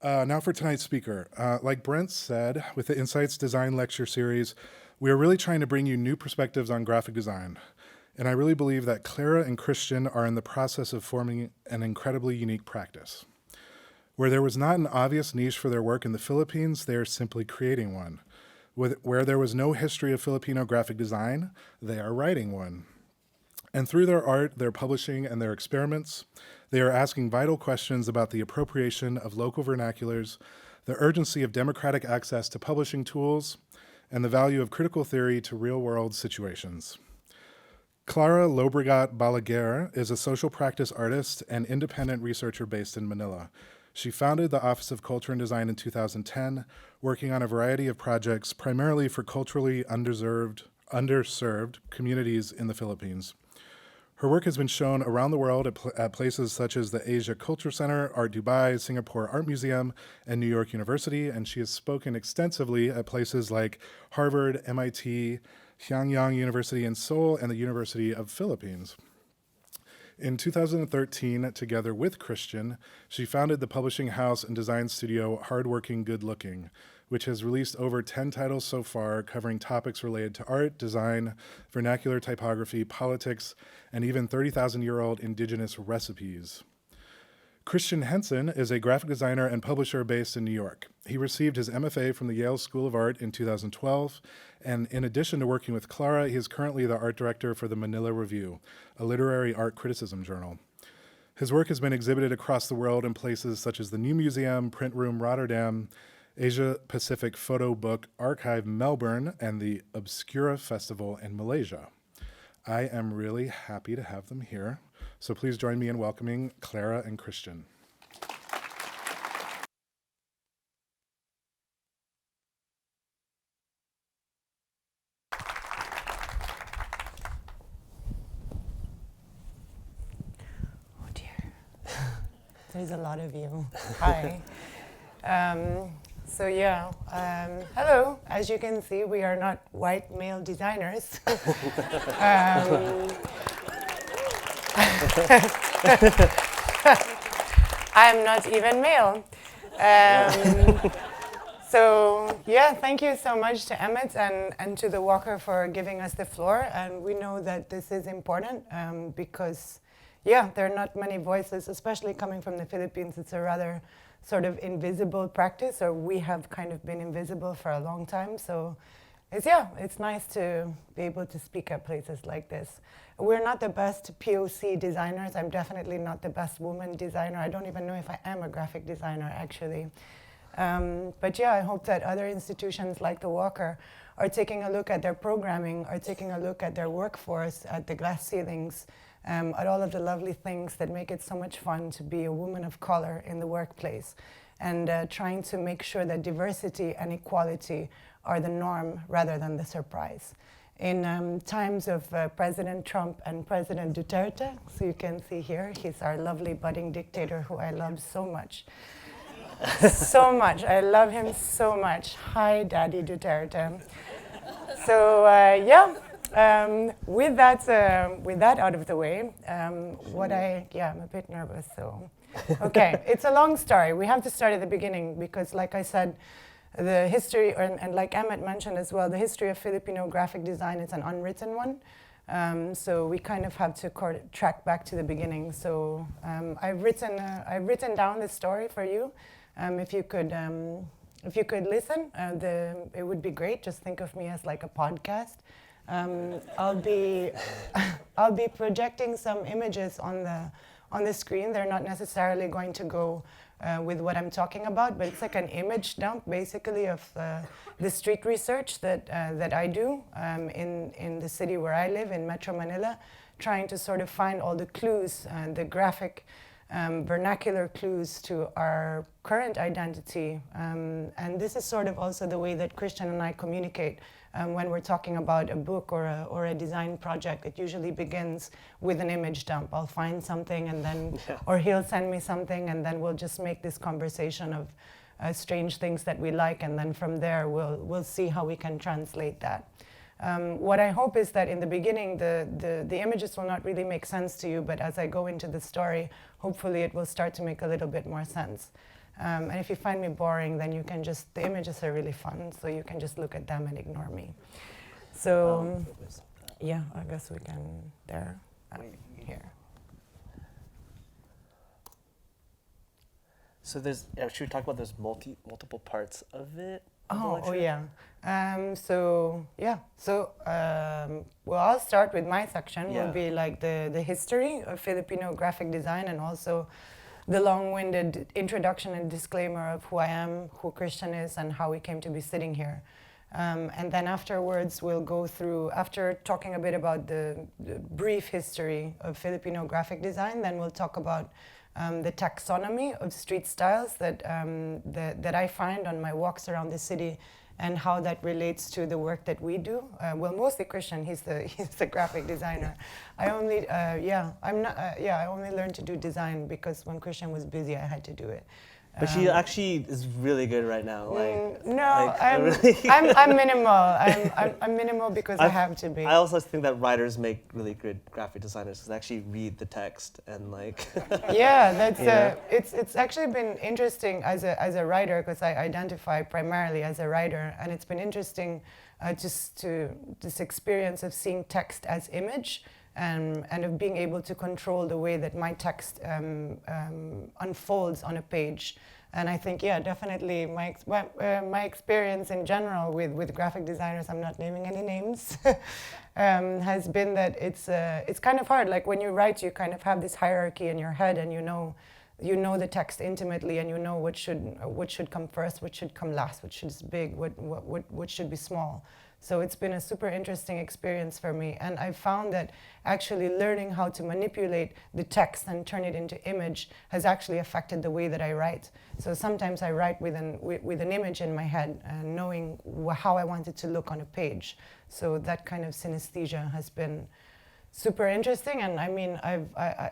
Now for tonight's speaker. Like Brent said, with the Insights Design Lecture Series, we are really trying to bring you new perspectives on graphic design. And I really believe that Clara and Kristian are in the process of forming an incredibly unique practice. Where there was not an obvious niche for their work in the Philippines, they are simply creating one. Where there was no history of Filipino graphic design, they are writing one. And through their art, their publishing, and their experiments, they are asking vital questions about the appropriation of local vernaculars, the urgency of democratic access to publishing tools, and the value of critical theory to real-world situations. Clara Balaguer is a social practice artist and independent researcher based in Manila. She founded the Office of Culture and Design in 2010, working on a variety of projects primarily for culturally underserved communities in the Philippines. Her work has been shown around the world at places such as the Asia Culture Center, Art Dubai, Singapore Art Museum, and New York University, and she has spoken extensively at places like Harvard, MIT, Hanyang University in Seoul, and the University of Philippines. In 2013, together with Kristian, she founded the publishing house and design studio Hardworking Goodlooking, which has released over 10 titles so far covering topics related to art, design, vernacular typography, politics, and even 30,000-year-old indigenous recipes. Kristian Henson is a graphic designer and publisher based in New York. He received his MFA from the Yale School of Art in 2012, and in addition to working with Clara, he is currently the art director for the Manila Review, a literary art criticism journal. His work has been exhibited across the world in places such as the New Museum, Print Room Rotterdam, Asia Pacific Photo Book Archive Melbourne, and the Obscura Festival in Malaysia. I am really happy to have them here, so please join me in welcoming Clara and Kristian. Oh dear, there's a lot of you. Hi. Hello. As you can see, we are not white male designers. I'm not even male. Thank you so much to Emmett and to the Walker for giving us the floor. And we know that this is important because, there are not many voices, especially coming from the Philippines. It's a rather sort of invisible practice, or we have kind of been invisible for a long time. So it's nice to be able to speak at places like this. We're not the best POC designers. I'm definitely not the best woman designer. I don't even know if I am a graphic designer, actually. I hope that other institutions like the Walker are taking a look at their programming, are taking a look at their workforce, at the glass ceilings, at all of the lovely things that make it so much fun to be a woman of color in the workplace, and trying to make sure that diversity and equality are the norm rather than the surprise. In times of President Trump and President Duterte, so you can see here, he's our lovely budding dictator who I love so much. So much. I love him so much. Hi, Daddy Duterte. With that out of the way, I'm a bit nervous, so. Okay, it's a long story. We have to start at the beginning because, like I said, the history, and like Emmett mentioned as well, the history of Filipino graphic design is an unwritten one. So we kind of have to track back to the beginning. So I've written down the story for you. If you could listen, it would be great. Just think of me as like a podcast. I'll be projecting some images on the screen. They're not necessarily going to go with what I'm talking about, but it's like an image dump, basically, of the street research that I do in the city where I live, in Metro Manila, trying to sort of find all the clues, the graphic, vernacular clues to our current identity. And this is sort of also the way that Kristian and I communicate when we're talking about a book or a design project. It usually begins with an image dump. I'll find something and then, or he'll send me something, and then we'll just make this conversation of strange things that we like, and then from there we'll see how we can translate that. What I hope is that in the beginning the images will not really make sense to you, but as I go into the story, hopefully it will start to make a little bit more sense. And if you find me boring, then you can just, the images are really fun, so you can just look at them and ignore me. So, yeah, I guess we can, there, here. So there's, should we talk about there's multiple parts of it? Oh yeah. Well, I'll start with my section. Yeah. Will be like the history of Filipino graphic design, and also the long-winded introduction and disclaimer of who I am, who Kristian is, and how we came to be sitting here. And then afterwards, we'll go through, after talking a bit about the brief history of Filipino graphic design, then we'll talk about the taxonomy of street styles that I find on my walks around the city, and how that relates to the work that we do. Well, mostly Kristian, he's the graphic designer. I only I only learned to do design because when Kristian was busy, I had to do it. But she actually is really good right now. I'm minimal. I'm minimal because I have to be. I also think that writers make really good graphic designers because they actually read the text and like. Yeah, that's it's actually been interesting as a writer, because I identify primarily as a writer, and it's been interesting just to this experience of seeing text as image. And of being able to control the way that my text unfolds on a page. And I think, yeah, definitely my experience in general with graphic designers, I'm not naming any names, has been that it's kind of hard. Like when you write, you kind of have this hierarchy in your head, and you know the text intimately, and you know what should come first, what should come last, what should be big, what should be small. So it's been a super interesting experience for me, and I found that actually learning how to manipulate the text and turn it into image has actually affected the way that I write. So sometimes I write with an image in my head, and knowing how I want it to look on a page. So that kind of synesthesia has been super interesting. And I mean,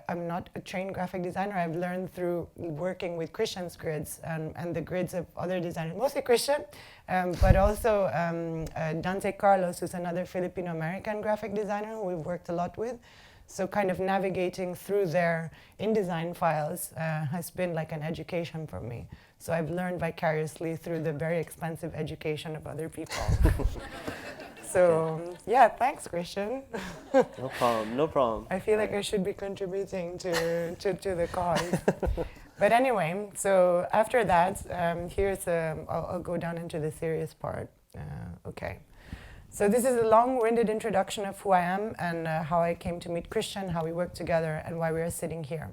I'm not a trained graphic designer. I've learned through working with Kristian's grids and the grids of other designers, mostly Kristian, but also Dante Carlos, who's another Filipino-American graphic designer who we've worked a lot with. So kind of navigating through their InDesign files has been like an education for me. So I've learned vicariously through the very expensive education of other people. So, yeah, thanks, Kristian. No problem, no problem. I feel like I should be contributing to the cause. But anyway, so after that, I'll go down into the serious part. Okay. So this is a long-winded introduction of who I am and how I came to meet Kristian, how we work together, and why we are sitting here.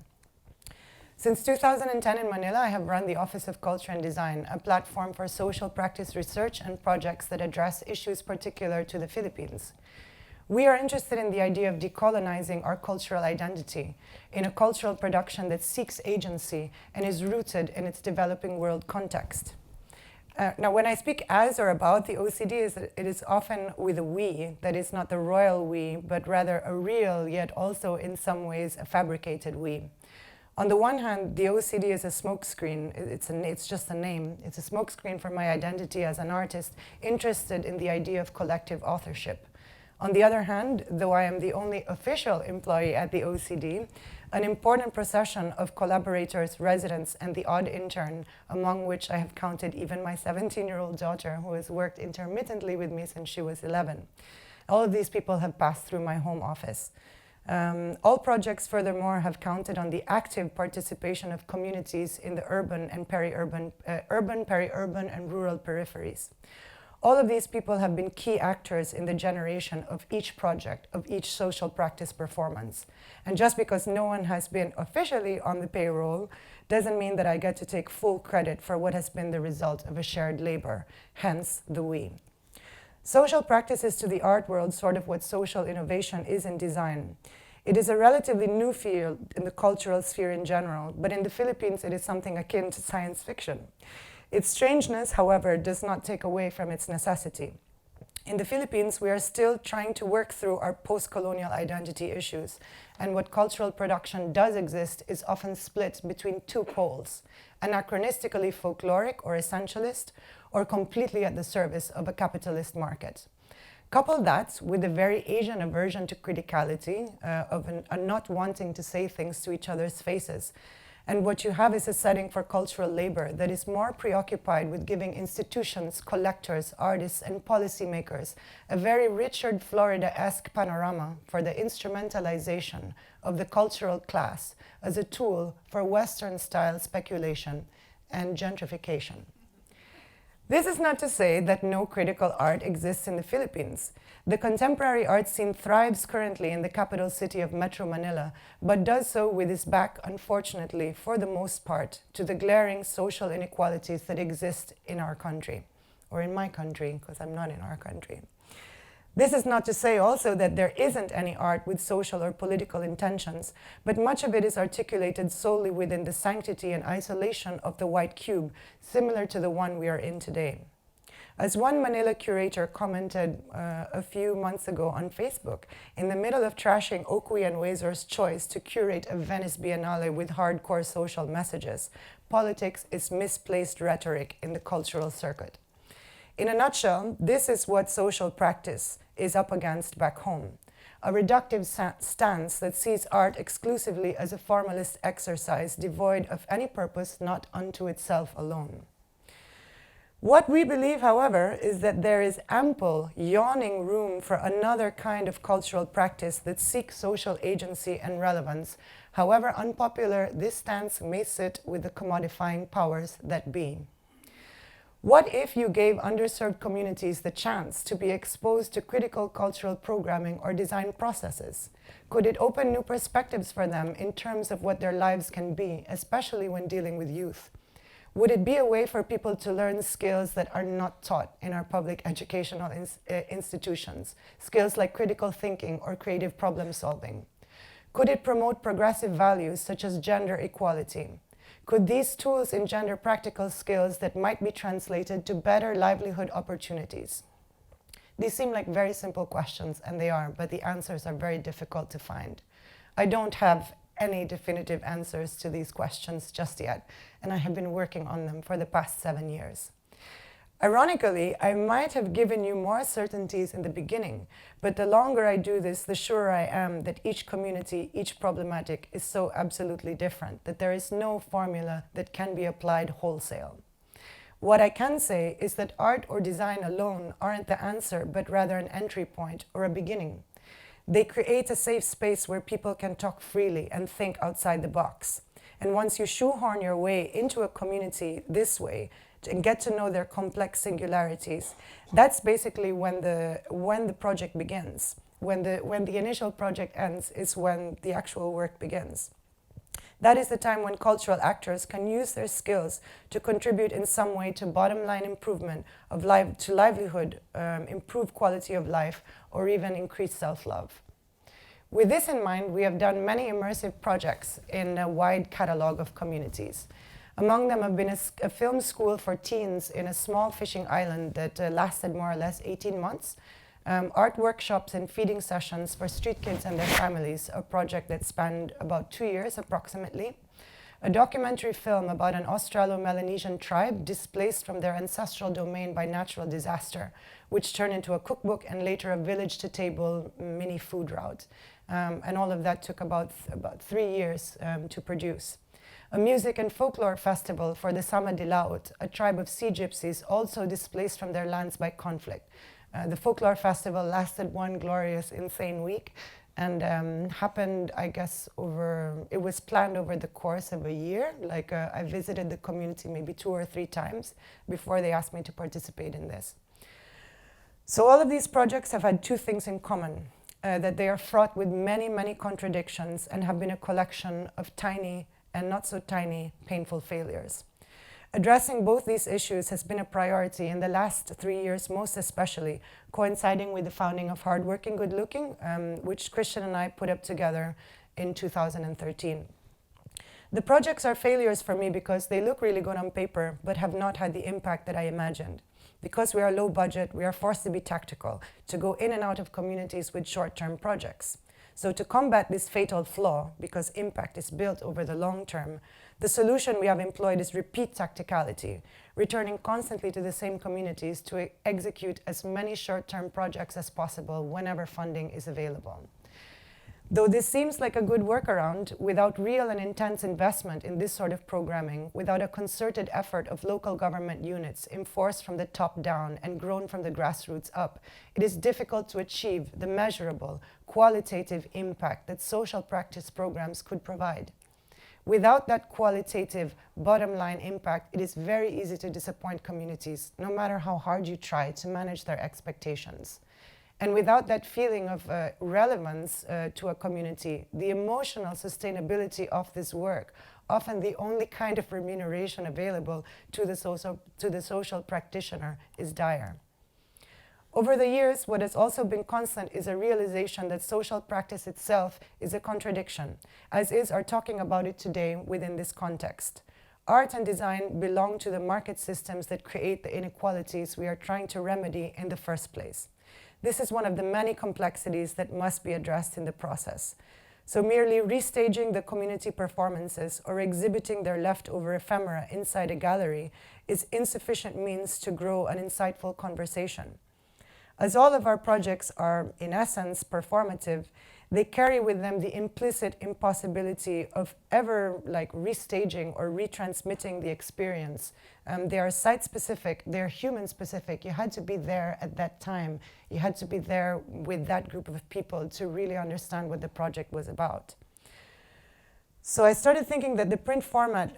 Since 2010 in Manila, I have run the Office of Culture and Design, a platform for social practice research and projects that address issues particular to the Philippines. We are interested in the idea of decolonizing our cultural identity in a cultural production that seeks agency and is rooted in its developing world context. Now, when I speak as or about the OCD, it is often with a we, that is not the royal we, but rather a real, yet also in some ways a fabricated we. On the one hand, the OCD is a smokescreen. It's just a name. It's a smokescreen for my identity as an artist interested in the idea of collective authorship. On the other hand, though I am the only official employee at the OCD, an important procession of collaborators, residents, and the odd intern, among which I have counted even my 17-year-old daughter, who has worked intermittently with me since she was 11. All of these people have passed through my home office. All projects, furthermore, have counted on the active participation of communities in the urban, peri-urban, and rural peripheries. All of these people have been key actors in the generation of each project, of each social practice performance. And just because no one has been officially on the payroll doesn't mean that I get to take full credit for what has been the result of a shared labor, hence the we. Social practice is to the art world sort of what social innovation is in design. It is a relatively new field in the cultural sphere in general, but in the Philippines it is something akin to science fiction. Its strangeness, however, does not take away from its necessity. In the Philippines, we are still trying to work through our post-colonial identity issues, and what cultural production does exist is often split between two poles, anachronistically folkloric or essentialist, or completely at the service of a capitalist market. Couple that with a very Asian aversion to criticality, of a not wanting to say things to each other's faces, And what you have is a setting for cultural labor that is more preoccupied with giving institutions, collectors, artists, and policymakers a very Richard Florida-esque panorama for the instrumentalization of the cultural class as a tool for Western-style speculation and gentrification. This is not to say that no critical art exists in the Philippines. The contemporary art scene thrives currently in the capital city of Metro Manila, but does so with its back, unfortunately, for the most part, to the glaring social inequalities that exist in our country, or in my country, because I'm not in our country. This is not to say also that there isn't any art with social or political intentions, but much of it is articulated solely within the sanctity and isolation of the white cube, similar to the one we are in today. As one Manila curator commented a few months ago on Facebook, in the middle of trashing Oakley and Wazor's choice to curate a Venice Biennale with hardcore social messages, politics is misplaced rhetoric in the cultural circuit. In a nutshell, this is what social practice is up against back home. A reductive stance that sees art exclusively as a formalist exercise devoid of any purpose not unto itself alone. What we believe, however, is that there is ample, yawning room for another kind of cultural practice that seeks social agency and relevance, however unpopular this stance may sit with the commodifying powers that be. What if you gave underserved communities the chance to be exposed to critical cultural programming or design processes? Could it open new perspectives for them in terms of what their lives can be, especially when dealing with youth? Would it be a way for people to learn skills that are not taught in our public educational institutions, skills like critical thinking or creative problem solving? Could it promote progressive values such as gender equality? Could these tools engender practical skills that might be translated to better livelihood opportunities? These seem like very simple questions, and they are, but the answers are very difficult to find. I don't have any definitive answers to these questions just yet, and I have been working on them for the past 7 years. Ironically, I might have given you more certainties in the beginning, but the longer I do this, the surer I am that each community, each problematic is so absolutely different, that there is no formula that can be applied wholesale. What I can say is that art or design alone aren't the answer, but rather an entry point or a beginning. They create a safe space where people can talk freely and think outside the box. And once you shoehorn your way into a community this way, and get to know their complex singularities, that's basically when the project begins. When the initial project ends is when the actual work begins. That is the time when cultural actors can use their skills to contribute in some way to bottom line improvement of livelihood, improve quality of life, or even increase self-love. With this in mind, we have done many immersive projects in a wide catalog of communities. Among them have been a film school for teens in a small fishing island that lasted more or less 18 months, art workshops and feeding sessions for street kids and their families, a project that spanned about 2 years approximately, a documentary film about an Australo-Melanesian tribe displaced from their ancestral domain by natural disaster, which turned into a cookbook and later a village-to-table mini food route. And all of that took about 3 years to produce. A music and folklore festival for the Sama Dilaut, a tribe of sea gypsies also displaced from their lands by conflict. The folklore festival lasted one glorious, insane week and happened, I guess, it was planned over the course of a year. I visited the community maybe 2 or 3 times before they asked me to participate in this. So all of these projects have had 2 things in common, that they are fraught with many, many contradictions and have been a collection of tiny and not so tiny, painful failures. Addressing both these issues has been a priority in the last 3 years, most especially, coinciding with the founding of Hardworking Goodlooking, which Kristian and I put up together in 2013. The projects are failures for me because they look really good on paper, but have not had the impact that I imagined. Because we are low budget, we are forced to be tactical, to go in and out of communities with short-term projects. So to combat this fatal flaw, because impact is built over the long term, the solution we have employed is repeat tacticality, returning constantly to the same communities to execute as many short-term projects as possible whenever funding is available. Though this seems like a good workaround, without real and intense investment in this sort of programming, without a concerted effort of local government units enforced from the top down and grown from the grassroots up, it is difficult to achieve the measurable, qualitative impact that social practice programs could provide. Without that qualitative bottom line impact, it is very easy to disappoint communities, no matter how hard you try to manage their expectations. And without that feeling of relevance to a community, the emotional sustainability of this work, often the only kind of remuneration available to the social practitioner, is dire. Over the years, what has also been constant is a realization that social practice itself is a contradiction, as is our talking about it today within this context. Art and design belong to the market systems that create the inequalities we are trying to remedy in the first place. This is one of the many complexities that must be addressed in the process. So merely restaging the community performances or exhibiting their leftover ephemera inside a gallery is insufficient means to grow an insightful conversation. As all of our projects are, in essence, performative, they carry with them the implicit impossibility of ever restaging or retransmitting the experience. They are site-specific, they're human-specific. You had to be there at that time. You had to be there with that group of people to really understand what the project was about. So I started thinking that the print format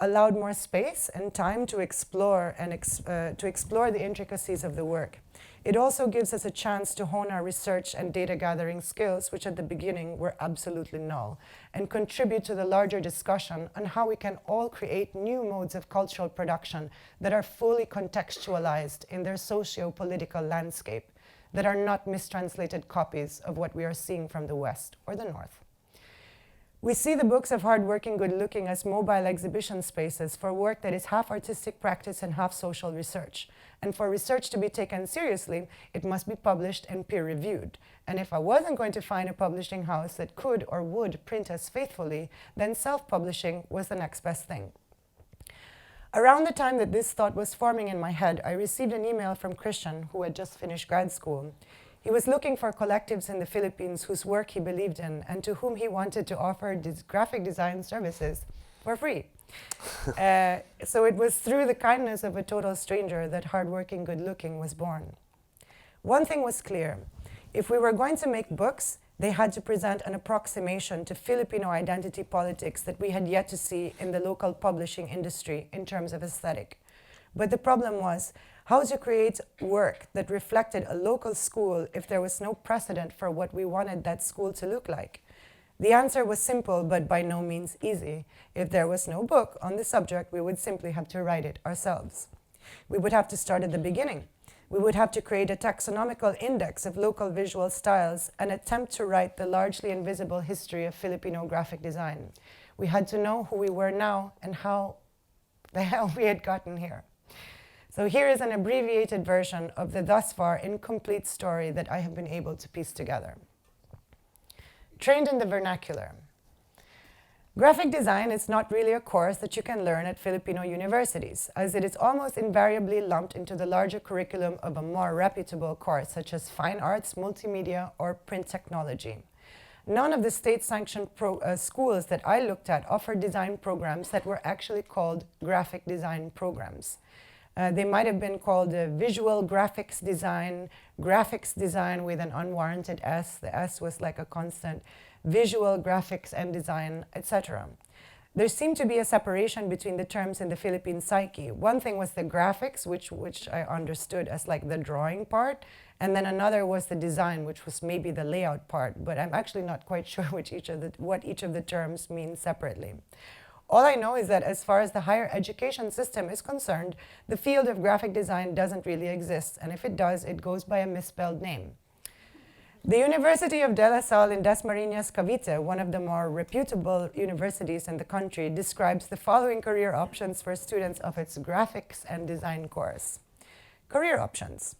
allowed more space and time to explore the intricacies of the work. It also gives us a chance to hone our research and data gathering skills, which at the beginning were absolutely null, and contribute to the larger discussion on how we can all create new modes of cultural production that are fully contextualized in their socio-political landscape, that are not mistranslated copies of what we are seeing from the West or the North. We see the books of Hardworking Goodlooking as mobile exhibition spaces for work that is half artistic practice and half social research. And for research to be taken seriously, it must be published and peer-reviewed. And if I wasn't going to find a publishing house that could or would print us faithfully, then self-publishing was the next best thing. Around the time that this thought was forming in my head, I received an email from Kristian, who had just finished grad school. He was looking for collectives in the Philippines whose work he believed in and to whom he wanted to offer graphic design services for free. So it was through the kindness of a total stranger that Hardworking Goodlooking was born. One thing was clear. If we were going to make books, they had to present an approximation to Filipino identity politics that we had yet to see in the local publishing industry in terms of aesthetic. But the problem was, how to create work that reflected a local school if there was no precedent for what we wanted that school to look like? The answer was simple, but by no means easy. If there was no book on the subject, we would simply have to write it ourselves. We would have to start at the beginning. We would have to create a taxonomical index of local visual styles and attempt to write the largely invisible history of Filipino graphic design. We had to know who we were now and how the hell we had gotten here. So here is an abbreviated version of the thus far incomplete story that I have been able to piece together. Trained in the vernacular. Graphic design is not really a course that you can learn at Filipino universities, as it is almost invariably lumped into the larger curriculum of a more reputable course, such as fine arts, multimedia, or print technology. None of the state-sanctioned schools that I looked at offered design programs that were actually called graphic design programs. They might have been called visual graphics design with an unwarranted S. The S was like a constant, visual graphics and design, etc. There seemed to be a separation between the terms in the Philippine psyche. One thing was the graphics, which I understood as like the drawing part, and then another was the design, which was maybe the layout part, but I'm actually not quite sure what each of the terms mean separately. All I know is that as far as the higher education system is concerned, the field of graphic design doesn't really exist, and if it does, it goes by a misspelled name. The University of De La Salle in Dasmariñas, Cavite, one of the more reputable universities in the country, describes the following career options for students of its graphics and design course. Career options.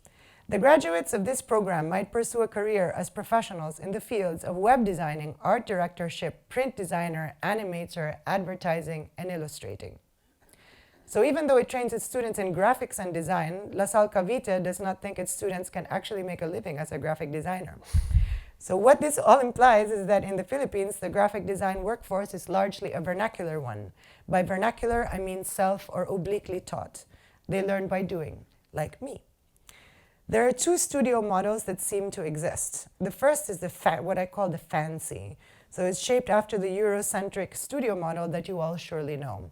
The graduates of this program might pursue a career as professionals in the fields of web designing, art directorship, print designer, animator, advertising, and illustrating. So even though it trains its students in graphics and design, La Salle Cavite does not think its students can actually make a living as a graphic designer. So what this all implies is that in the Philippines, the graphic design workforce is largely a vernacular one. By vernacular, I mean self or obliquely taught. They learn by doing, like me. There are two studio models that seem to exist. The first is what I call the fancy. So it's shaped after the Eurocentric studio model that you all surely know.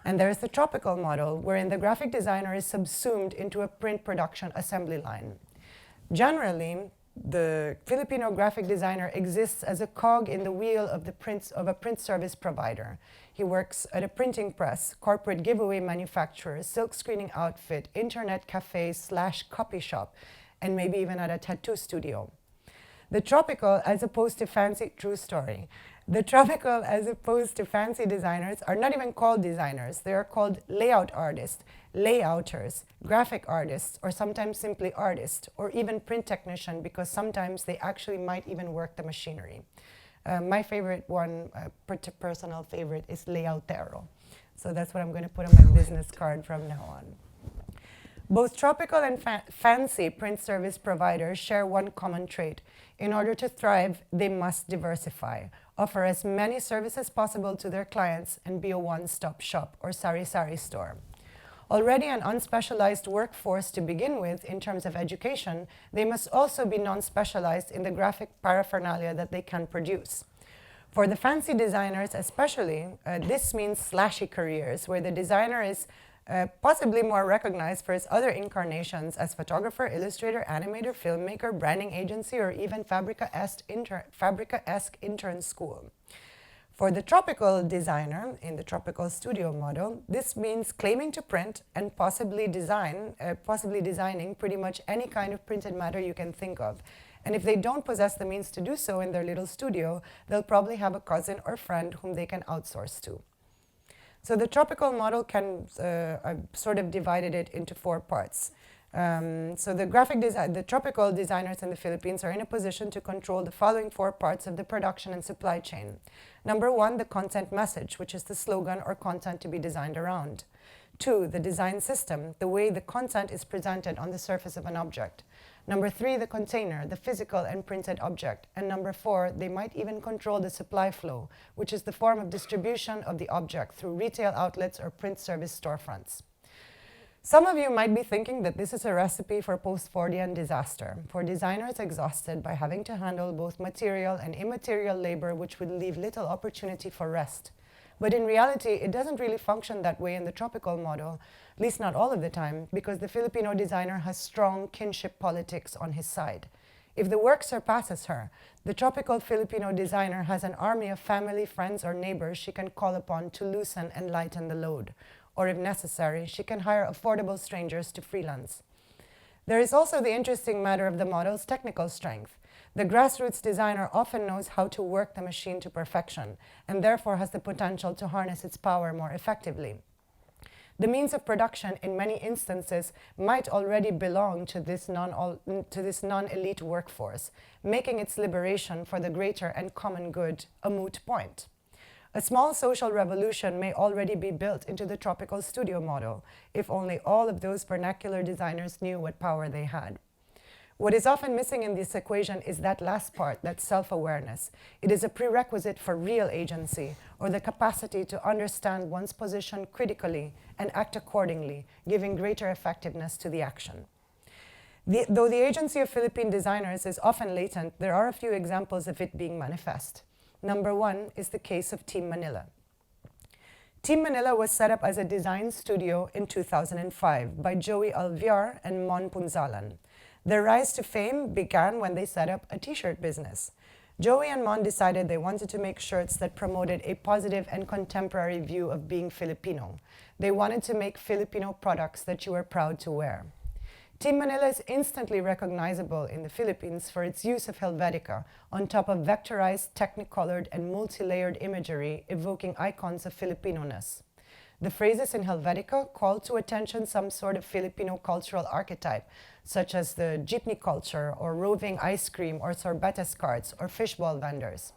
And there's the tropical model, wherein the graphic designer is subsumed into a print production assembly line. Generally, the Filipino graphic designer exists as a cog in the wheel of a print service provider. He works at a printing press, corporate giveaway manufacturer, silk screening outfit, internet cafe / copy shop, and maybe even at a tattoo studio. The tropical, as opposed to fancy, true story. The tropical, as opposed to fancy designers, are not even called designers. They are called layout artists, layouters, graphic artists, or sometimes simply artists, or even print technician, because sometimes they actually might even work the machinery. My favorite one, personal favorite, is layoutero. So that's what I'm going to put on my business card from now on. Both tropical and fancy print service providers share one common trait. In order to thrive, they must diversify, offer as many services as possible to their clients, and be a one-stop shop or sari-sari store. Already an unspecialized workforce to begin with in terms of education, they must also be non-specialized in the graphic paraphernalia that they can produce. For the fancy designers especially, this means slashy careers, where the designer is possibly more recognized for his other incarnations as photographer, illustrator, animator, filmmaker, branding agency, or even Fabrica-esque intern school. For the tropical designer, in the tropical studio model, this means claiming to print and possibly designing pretty much any kind of printed matter you can think of. And if they don't possess the means to do so in their little studio, they'll probably have a cousin or friend whom they can outsource to. So the tropical model I've sort of divided it into 4 parts. So the tropical designers in the Philippines are in a position to control the following 4 parts of the production and supply chain. Number 1, the content message, which is the slogan or content to be designed around. 2, the design system, the way the content is presented on the surface of an object. Number 3, the container, the physical and printed object. And number 4, they might even control the supply flow, which is the form of distribution of the object through retail outlets or print service storefronts. Some of you might be thinking that this is a recipe for post-Fordian disaster, for designers exhausted by having to handle both material and immaterial labor, which would leave little opportunity for rest. But in reality, it doesn't really function that way in the tropical model, at least not all of the time, because the Filipino designer has strong kinship politics on his side. If the work surpasses her, the tropical Filipino designer has an army of family, friends, or neighbors she can call upon to loosen and lighten the load. Or if necessary, she can hire affordable strangers to freelance. There is also the interesting matter of the model's technical strength. The grassroots designer often knows how to work the machine to perfection, and therefore has the potential to harness its power more effectively. The means of production in many instances might already belong to this non-elite workforce, making its liberation for the greater and common good a moot point. A small social revolution may already be built into the tropical studio model, if only all of those vernacular designers knew what power they had. What is often missing in this equation is that last part, that self-awareness. It is a prerequisite for real agency, or the capacity to understand one's position critically and act accordingly, giving greater effectiveness to the action. Though the agency of Philippine designers is often latent, there are a few examples of it being manifest. Number 1 is the case of Team Manila. Team Manila was set up as a design studio in 2005 by Joey Alviar and Mon Punzalan. Their rise to fame began when they set up a t-shirt business. Joey and Mon decided they wanted to make shirts that promoted a positive and contemporary view of being Filipino. They wanted to make Filipino products that you were proud to wear. Team Manila is instantly recognizable in the Philippines for its use of Helvetica on top of vectorized, technicolored, and multi-layered imagery evoking icons of Filipino-ness. The phrases in Helvetica call to attention some sort of Filipino cultural archetype, such as the jeepney culture, or roving ice cream or sorbetes carts, or fishball vendors.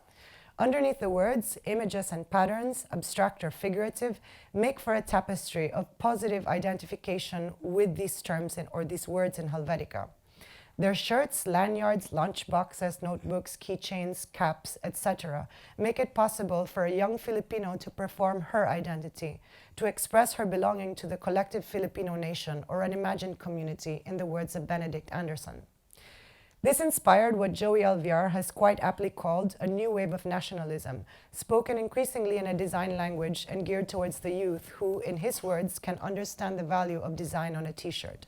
Underneath the words, images and patterns, abstract or figurative, make for a tapestry of positive identification with these terms or these words in Helvetica. Their shirts, lanyards, lunchboxes, notebooks, keychains, caps, etc. make it possible for a young Filipino to perform her identity, to express her belonging to the collective Filipino nation or an imagined community, in the words of Benedict Anderson. This inspired what Joey Alvear has quite aptly called a new wave of nationalism, spoken increasingly in a design language and geared towards the youth who, in his words, can understand the value of design on a t-shirt.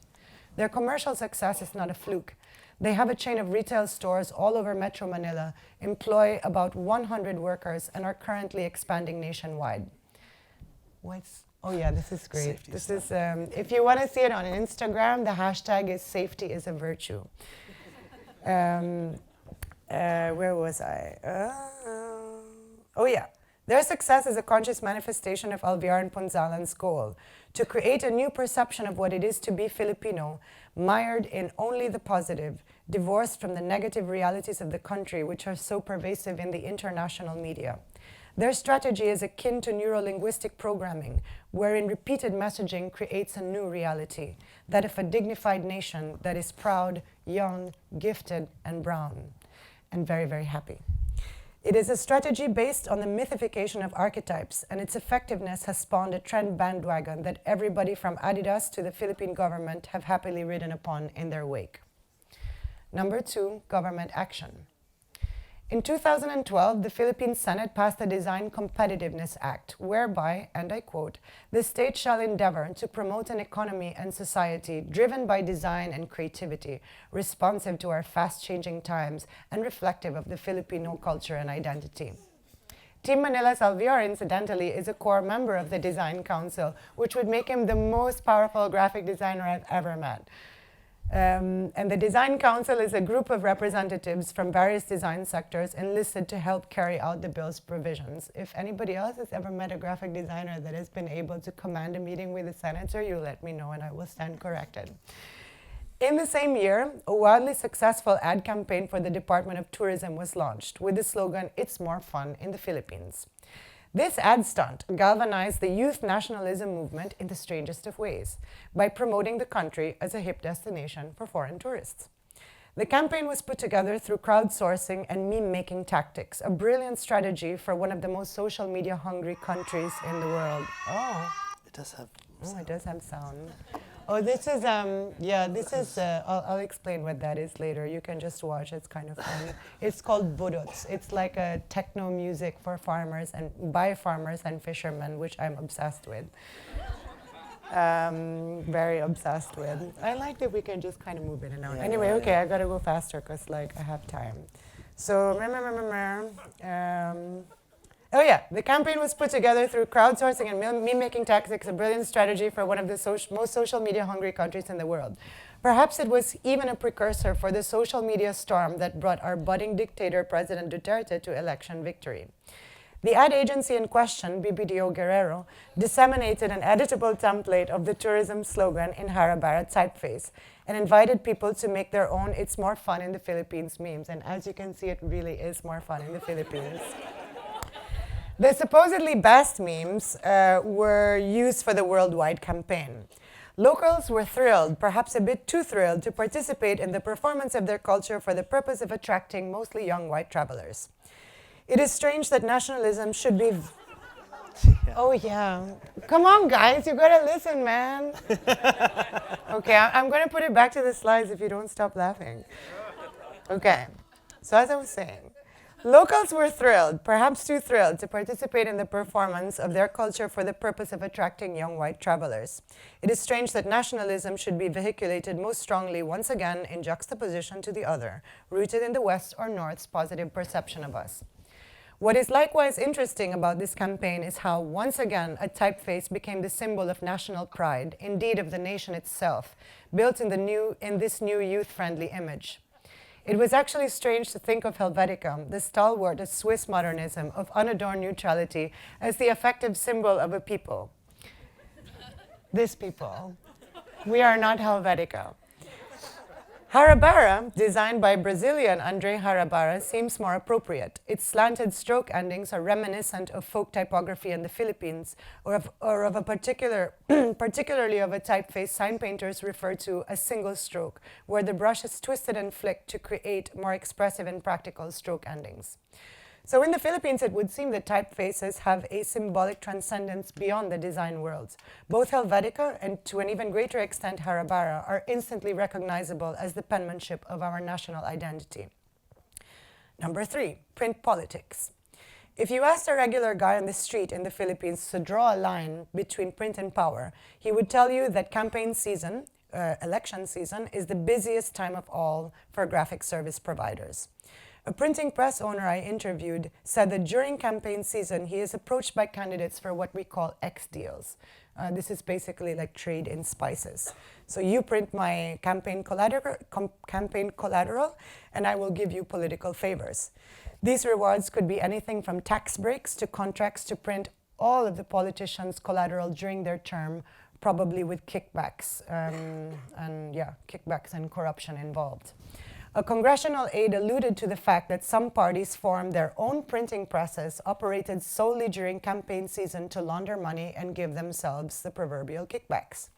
Their commercial success is not a fluke. They have a chain of retail stores all over Metro Manila, employ about 100 workers, and are currently expanding nationwide. Oh yeah, this is great. This is, if you want to see it on Instagram, the hashtag is safety is a virtue. Where was I? Oh yeah. Their success is a conscious manifestation of Alvear and Ponzalan's goal, to create a new perception of what it is to be Filipino, mired in only the positive, divorced from the negative realities of the country which are so pervasive in the international media. Their strategy is akin to neurolinguistic programming, wherein repeated messaging creates a new reality, that of a dignified nation that is proud, young, gifted, and brown, and very, very happy. It is a strategy based on the mythification of archetypes, and its effectiveness has spawned a trend bandwagon that everybody from Adidas to the Philippine government have happily ridden upon in their wake. Number 2, government action. In 2012, the Philippine Senate passed the Design Competitiveness Act, whereby, and I quote, "The state shall endeavor to promote an economy and society driven by design and creativity, responsive to our fast-changing times and reflective of the Filipino culture and identity." Team Manila's Alvear, incidentally, is a core member of the Design Council, which would make him the most powerful graphic designer I've ever met. And the Design Council is a group of representatives from various design sectors enlisted to help carry out the bill's provisions. If anybody else has ever met a graphic designer that has been able to command a meeting with a senator, you let me know and I will stand corrected. In the same year, a wildly successful ad campaign for the Department of Tourism was launched with the slogan, "It's more fun in the Philippines." This ad stunt galvanized the youth nationalism movement in the strangest of ways by promoting the country as a hip destination for foreign tourists. The campaign was put together through crowdsourcing and meme-making tactics, a brilliant strategy for one of the most social media-hungry countries in the world. Oh, It does have oh, it does have sound. Oh, this is, I'll explain what that is later. You can just watch, it's kind of fun. It's called budots. It's like a techno music for farmers and by farmers and fishermen, which I'm obsessed with. Very obsessed with. I like that we can just kind of move in and out. Anyway, okay, I gotta go faster because like I have time. So, oh yeah, the campaign was put together through crowdsourcing and meme-making tactics, a brilliant strategy for one of the most social media-hungry countries in the world. Perhaps it was even a precursor for the social media storm that brought our budding dictator, President Duterte, to election victory. The ad agency in question, BBDO Guerrero, disseminated an editable template of the tourism slogan in Harabara typeface and invited people to make their own "It's more fun in the Philippines" memes. And as you can see, it really is more fun in the Philippines. The supposedly best memes were used for the worldwide campaign. Locals were thrilled, perhaps a bit too thrilled, to participate in the performance of their culture for the purpose of attracting mostly young white travelers. It is strange that nationalism should be... Oh yeah. Come on, guys, you gotta listen, man. Okay, I'm gonna put it back to the slides if you don't stop laughing. Okay, so as I was saying, locals were thrilled, perhaps too thrilled, to participate in the performance of their culture for the purpose of attracting young white travelers. It is strange that nationalism should be vehiculated most strongly once again in juxtaposition to the other, rooted in the West or North's positive perception of us. What is likewise interesting about this campaign is how, once again, a typeface became the symbol of national pride, indeed of the nation itself, built in this new youth-friendly image. It was actually strange to think of Helvetica, the stalwart of Swiss modernism, of unadorned neutrality, as the effective symbol of a people. This people. We are not Helvetica. Harabara, designed by Brazilian André Harabara, seems more appropriate. Its slanted stroke endings are reminiscent of folk typography in the Philippines, or of a particularly of a typeface sign painters refer to as single stroke, where the brush is twisted and flicked to create more expressive and practical stroke endings. So in the Philippines, it would seem that typefaces have a symbolic transcendence beyond the design worlds. Both Helvetica and, to an even greater extent, Harabara are instantly recognizable as the penmanship of our national identity. Number 3, print politics. If you asked a regular guy on the street in the Philippines to draw a line between print and power, he would tell you that campaign season, election season, is the busiest time of all for graphic service providers. A printing press owner I interviewed said that during campaign season, he is approached by candidates for what we call X deals. This is basically like trade in spices. So you print my campaign collateral, and I will give you political favors. These rewards could be anything from tax breaks to contracts to print all of the politicians' collateral during their term, probably with kickbacks, kickbacks and corruption involved. A congressional aide alluded to the fact that some parties formed their own printing presses operated solely during campaign season to launder money and give themselves the proverbial kickbacks.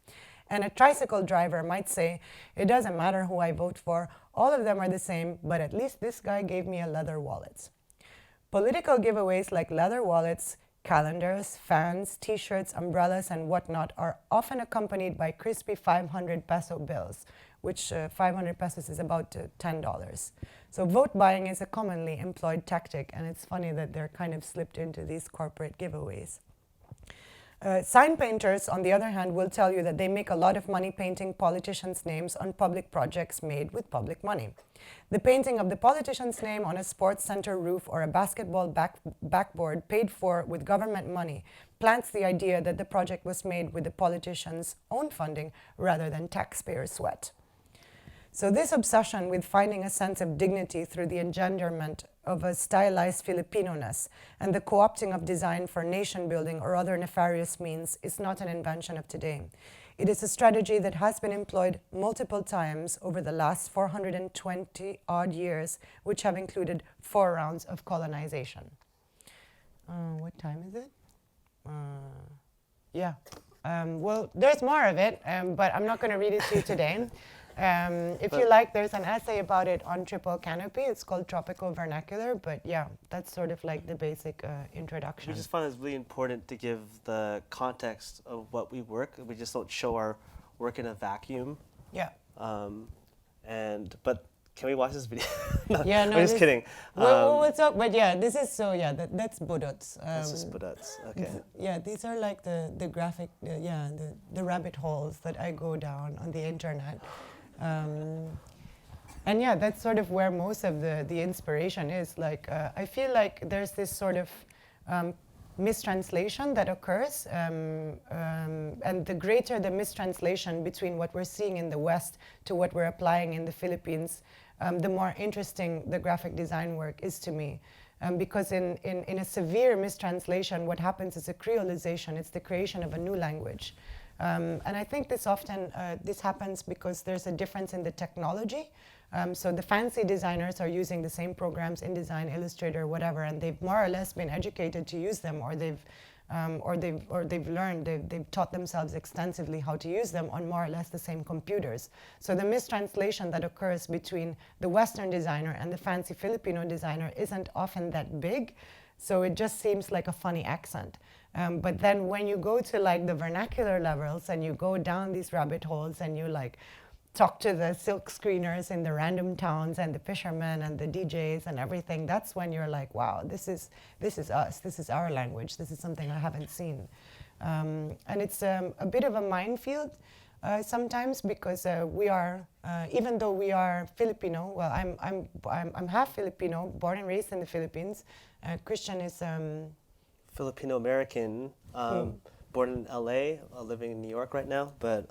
And a tricycle driver might say, it doesn't matter who I vote for, all of them are the same, but at least this guy gave me a leather wallet. Political giveaways like leather wallets, calendars, fans, t-shirts, umbrellas, and whatnot are often accompanied by crispy 500 peso bills, which 500 pesos is about $10. So vote buying is a commonly employed tactic, and it's funny that they're kind of slipped into these corporate giveaways. Sign painters, on the other hand, will tell you that they make a lot of money painting politicians' names on public projects made with public money. The painting of the politician's name on a sports center roof or a basketball backboard paid for with government money plants the idea that the project was made with the politician's own funding rather than taxpayer sweat. So this obsession with finding a sense of dignity through the engenderment of a stylized Filipino-ness and the co-opting of design for nation building or other nefarious means is not an invention of today. It is a strategy that has been employed multiple times over the last 420 odd years, which have included 4 rounds of colonization. What time is it? Well, there's more of it, but I'm not going to read it to you today. If you like, there's an essay about it on Triple Canopy. It's called Tropical Vernacular, but yeah, that's sort of like the basic introduction. We just find it's really important to give the context of what we work. We just don't show our work in a vacuum. Yeah. But can we watch this video? No, yeah, no, I'm just kidding. What's up? But yeah, this is that's budots. This is budots. Okay. Yeah, these are like the graphic, the rabbit holes that I go down on the internet. And yeah, that's sort of where most of the inspiration is. Like, I feel like there's this sort of mistranslation that occurs, and the greater the mistranslation between what we're seeing in the West to what we're applying in the Philippines, the more interesting the graphic design work is to me. Because in a severe mistranslation, what happens is a creolization. It's the creation of a new language. And I think this often this happens because there's a difference in the technology. So the fancy designers are using the same programs, InDesign, Illustrator, whatever, and they've more or less been educated to use them, or they've learned, they've taught themselves extensively how to use them on more or less the same computers. So the mistranslation that occurs between the Western designer and the fancy Filipino designer isn't often that big. So it just seems like a funny accent. But then when you go to like the vernacular levels and you go down these rabbit holes and you like talk to the silk screeners in the random towns and the fishermen and the DJs and everything, that's when you're like, wow, this is us, this is our language, this is something I haven't seen. And it's a bit of a minefield sometimes because we are, even though we are Filipino, well, I'm half Filipino, born and raised in the Philippines. Kristian is Filipino American, born in LA, living in New York right now, but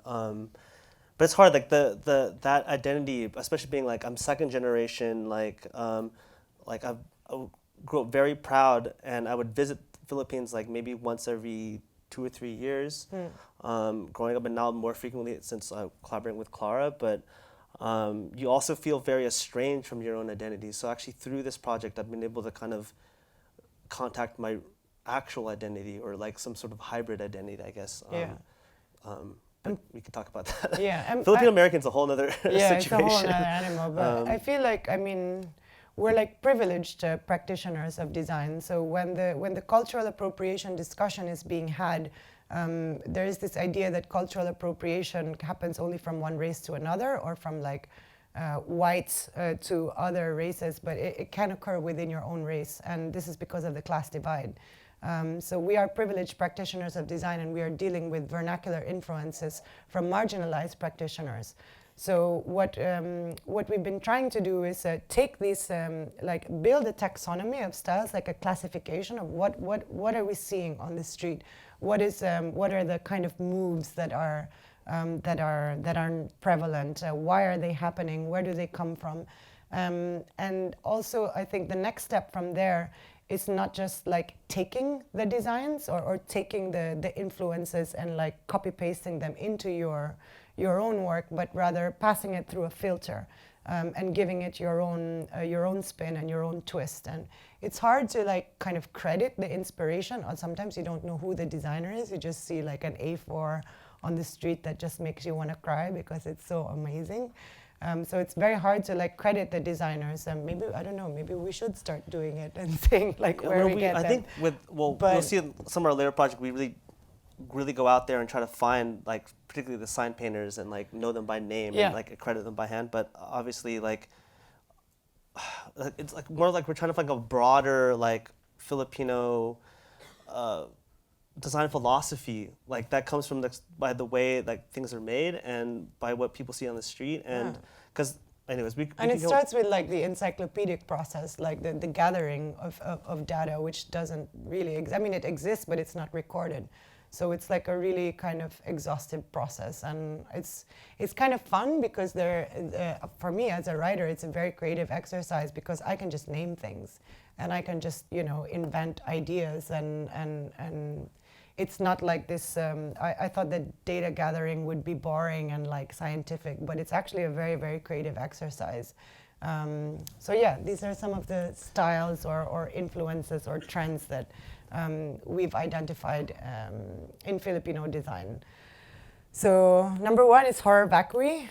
it's hard, like that identity, especially being like I'm second generation, like I grew up very proud, and I would visit the Philippines like maybe once every 2 or 3 years, growing up, and now more frequently since collaborating with Clara. But You also feel very estranged from your own identity. So actually through this project, I've been able to kind of contact my actual identity, or like some sort of hybrid identity, I guess. But we could talk about that. Yeah, Filipino American's a whole other yeah, situation. it's a whole other animal. But I feel like, I mean, we're like privileged practitioners of design. So when the cultural appropriation discussion is being had, there is this idea that cultural appropriation happens only from one race to another, or from like whites to other races, but it can occur within your own race, and this is because of the class divide. So we are privileged practitioners of design, and we are dealing with vernacular influences from marginalized practitioners. So what we've been trying to do is take these, like build a taxonomy of styles, like a classification of what are we seeing on the street, what are the kind of moves that are prevalent, why are they happening, where do they come from, and also I think the next step from there is not just like taking the designs or taking the influences and like copy pasting them into your own work, but rather passing it through a filter and giving it your own spin and your own twist. And it's hard to like kind of credit the inspiration, or sometimes you don't know who the designer is. You just see like an A4 on the street that just makes you want to cry because it's so amazing. So it's very hard to like credit the designers. Maybe, I don't know, maybe we should start doing it and saying like where we get I them. think we'll see in some of our later projects, we really go out there and try to find like particularly the sign painters and like know them by name and like accredit them by hand. But obviously like it's like more like we're trying to find a broader like Filipino design philosophy, like that comes from by the way like things are made and by what people see on the street. And because anyways, and it starts with like the encyclopedic process, like the gathering of data, which doesn't really I mean, it exists, but it's not recorded. So it's like a really kind of exhaustive process, and it's kind of fun because for me as a writer, it's a very creative exercise because I can just name things and I can just invent ideas and it's not like this. I thought that data gathering would be boring and like scientific, but it's actually a very, very creative exercise. So yeah, these are some of the styles or influences or trends that we've identified in Filipino design. So number one is horror vacui.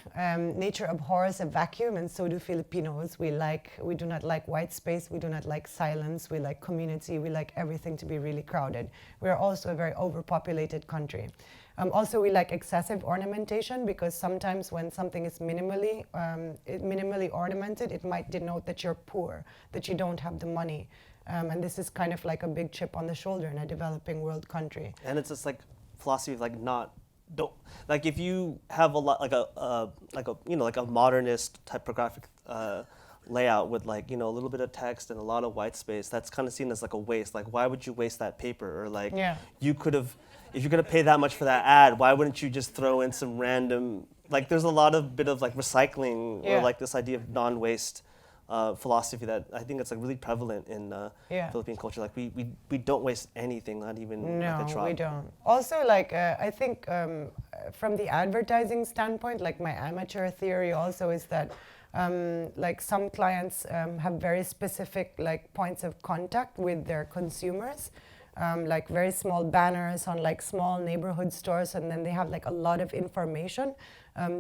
Nature abhors a vacuum, and so do Filipinos. We do not like white space. We do not like silence. We like community. We like everything to be really crowded. We are also a very overpopulated country. Also, we like excessive ornamentation because sometimes when something is minimally ornamented, it might denote that you're poor, that you don't have the money. And this is kind of like a big chip on the shoulder in a developing world country. And it's just like philosophy of like don't like if you have a lot like a modernist typographic layout with like a little bit of text and a lot of white space, that's kind of seen as like a waste. Like why would you waste that paper? Or like you could have, if you're gonna pay that much for that ad, why wouldn't you just throw in some random, like there's a lot of bit of like recycling or like this idea of non-waste philosophy that I think it's like really prevalent in Philippine culture. Like we don't waste anything, not even like a drop. No, we don't. Also, like I think from the advertising standpoint, like my amateur theory also is that like some clients have very specific like points of contact with their consumers. Like very small banners on like small neighborhood stores, and then they have like a lot of information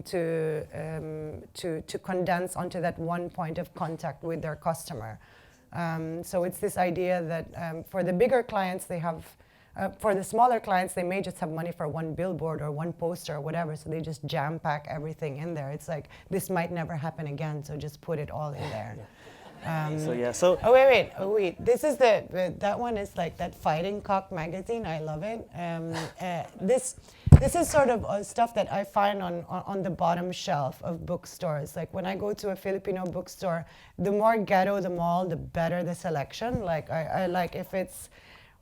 to condense onto that one point of contact with their customer. So it's this idea that for the bigger clients, they have, for the smaller clients, they may just have money for one billboard or one poster or whatever, so they just jam pack everything in there. It's like, this might never happen again, so just put it all in there. Oh wait. This is that one is like that Fighting Cock magazine. I love it. This is sort of stuff that I find on the bottom shelf of bookstores. Like when I go to a Filipino bookstore, the more ghetto the mall, the better the selection. Like I like if it's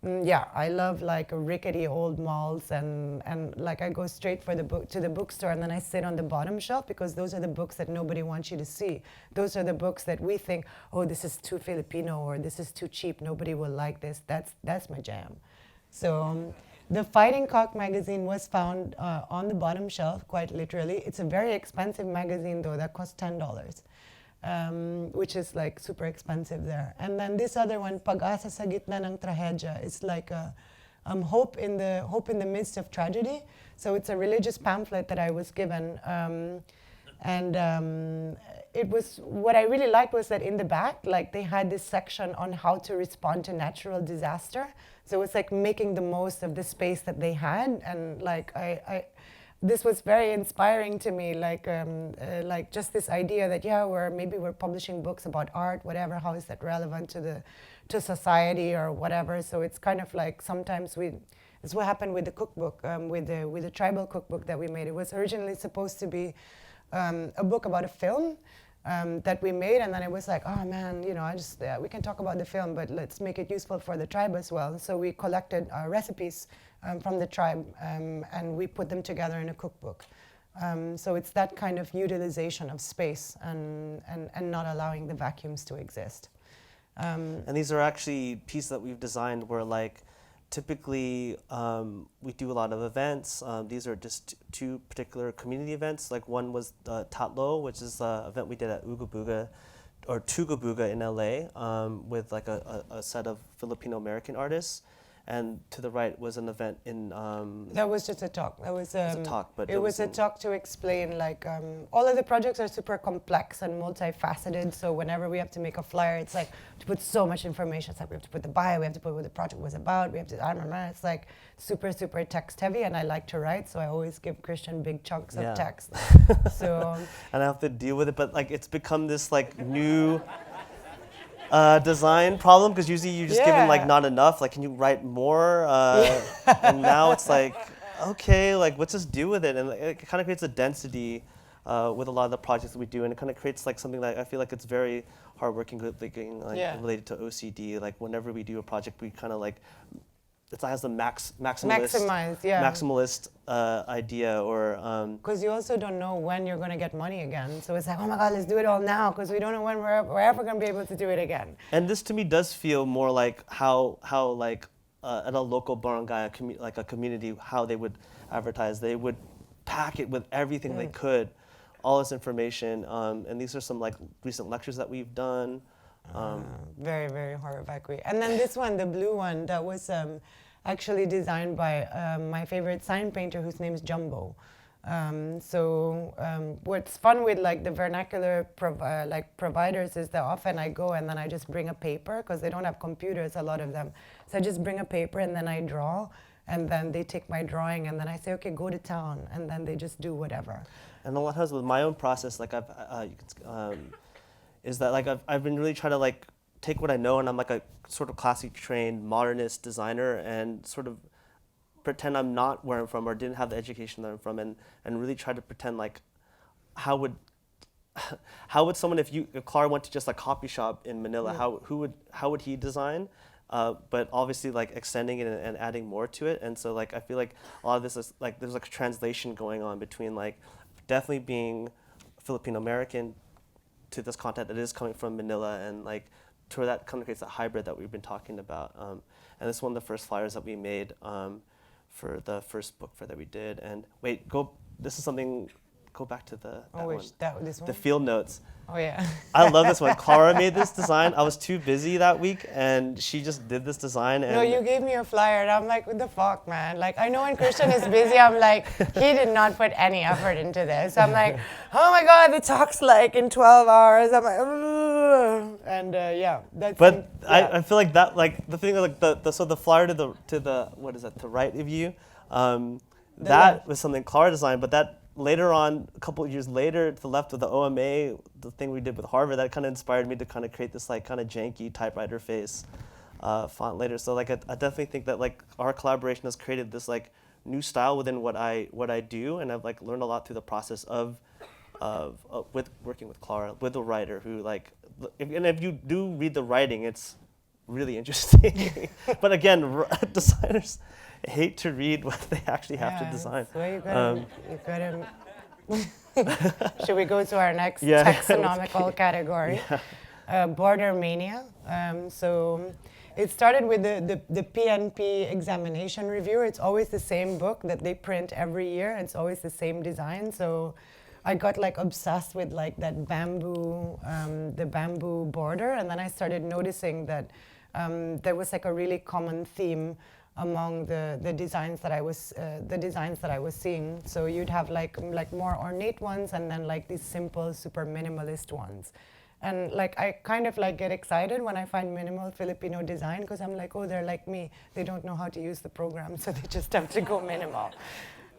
I love like rickety old malls and like I go straight for to the bookstore, and then I sit on the bottom shelf because those are the books that nobody wants you to see. Those are the books that we think, oh, this is too Filipino or this is too cheap. Nobody will like this. That's my jam. So The Fighting Cock magazine was found on the bottom shelf, quite literally. It's a very expensive magazine, though, that costs $10, which is like super expensive there. And then this other one, Pag-asa sa gitna ng trahedya, is like a hope in the midst of tragedy. So it's a religious pamphlet that I was given. It was, what I really liked was that in the back, like they had this section on how to respond to natural disaster. So it was like making the most of the space that they had, and like this was very inspiring to me. Like just this idea that maybe we're publishing books about art, whatever. How is that relevant to society or whatever? So it's kind of like sometimes it's what happened with the cookbook, with the tribal cookbook that we made. It was originally supposed to be a book about a film that we made, and then it was like, oh man, we can talk about the film, but let's make it useful for the tribe as well. So we collected recipes from the tribe, and we put them together in a cookbook. So it's that kind of utilization of space and not allowing the vacuums to exist. And these are actually pieces that we've designed where like, typically, we do a lot of events. These are just two particular community events. Like one was Tatlo, which is an event we did at Ugabuga, or Tugabuga in LA, with like a set of Filipino American artists. And to the right was an event in... that was just a talk. That was a talk, but it was a talk to explain, like, all of the projects are super complex and multifaceted, so whenever we have to make a flyer, it's like, to put so much information. It's like, we have to put the bio, we have to put what the project was about, we have to, I don't know, it's like super, super text heavy, and I like to write, so I always give Kristian big chunks of text. So... and I have to deal with it, but like, it's become this like new... design problem, because usually you just given like not enough, like can you write more, and now it's like, okay, like let's just deal with it, and it kind of creates a density with a lot of the projects that we do, and it kind of creates like something that I feel like it's very hardworking, good-looking, like related to OCD. Like whenever we do a project, we kind of like, it has the maximalist idea, or because you also don't know when you're going to get money again. So it's like, oh my God, let's do it all now, because we don't know when we're ever going to be able to do it again. And this to me does feel more like how like at a local barangay, like a community, how they would advertise. They would pack it with everything they could, all this information. And these are some like recent lectures that we've done. Very, very horrifically. And then this one, the blue one, that was actually designed by my favorite sign painter, whose name is Jumbo. What's fun with like the vernacular providers is that often I go and then I just bring a paper, because they don't have computers, a lot of them. So I just bring a paper and then I draw, and then they take my drawing and then I say, okay, go to town, and then they just do whatever. And a lot of times with my own process, like is that like I've been really trying to like take what I know, and I'm like a sort of classically trained modernist designer, and sort of pretend I'm not where I'm from, or didn't have the education that I'm from, and really try to pretend like how would someone, if Clara went to just a coffee shop in Manila, how would he design? But obviously like extending it and adding more to it. And so like I feel like a lot of this is like there's like a translation going on between like definitely being Filipino American to this content that is coming from Manila, and like to where that kind of creates that hybrid that we've been talking about. And this is one of the first flyers that we made for the first book fair that we did. And wait, this is something, go back to this one? The field notes. Oh yeah. I love this one. Clara made this design. I was too busy that week, and she just did this design. And no, you gave me a flyer, and I'm like, what the fuck, man? Like, I know when Kristian is busy, I'm like, he did not put any effort into this. I'm like, oh my God, the talk's like in 12 hours. I'm like, ugh. And that's. But I feel like that, like the thing, like the flyer to the what is that, the right of you, that was something Clara designed, but that. Later on, a couple of years later, to the left of the OMA, the thing we did with Harvard, that kind of inspired me to kind of create this like kind of janky typewriter face font later. So like I definitely think that like our collaboration has created this like new style within what I do, and I've like learned a lot through the process of with working with Clara, with the writer who like, if you do read the writing, it's really interesting. But again, designers hate to read what they actually have to design. So you gotta should we go to our next taxonomical category? Border mania. So It started with the PNP examination review. It's always the same book that they print every year. It's always the same design. So I got like obsessed with like that bamboo, the bamboo border, and then I started noticing that there was like a really common theme among the designs that I was seeing. So you'd have like more ornate ones, and then like these simple, super minimalist ones. And like I kind of like get excited when I find minimal Filipino design, because I'm like, oh, they're like me. They don't know how to use the program, so they just have to go minimal.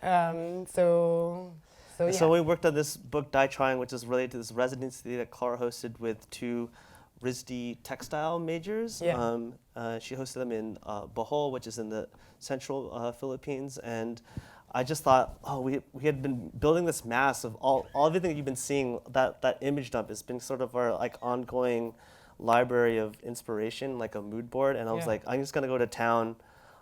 So yeah. So we worked on this book, Die Trying, which is related to this residency that Clara hosted with two RISD textile majors. Yeah. She hosted them in Bohol, which is in the central Philippines. And I just thought, oh, we had been building this mass of everything that you've been seeing, that image dump has been sort of our like ongoing library of inspiration, like a mood board. And I was like, I'm just gonna go to town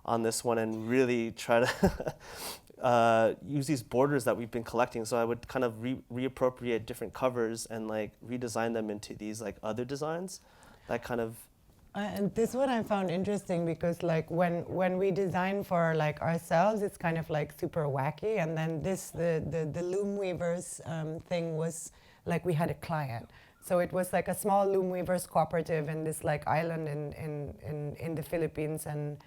on this one and really try to use these borders that we've been collecting. So I would kind of reappropriate different covers and like redesign them into these like other designs. That kind of. And this one I found interesting because like when we design for like ourselves, it's kind of like super wacky. And then the loom weavers thing was like we had a client. So it was like a small loom weavers cooperative in this like island in the Philippines. And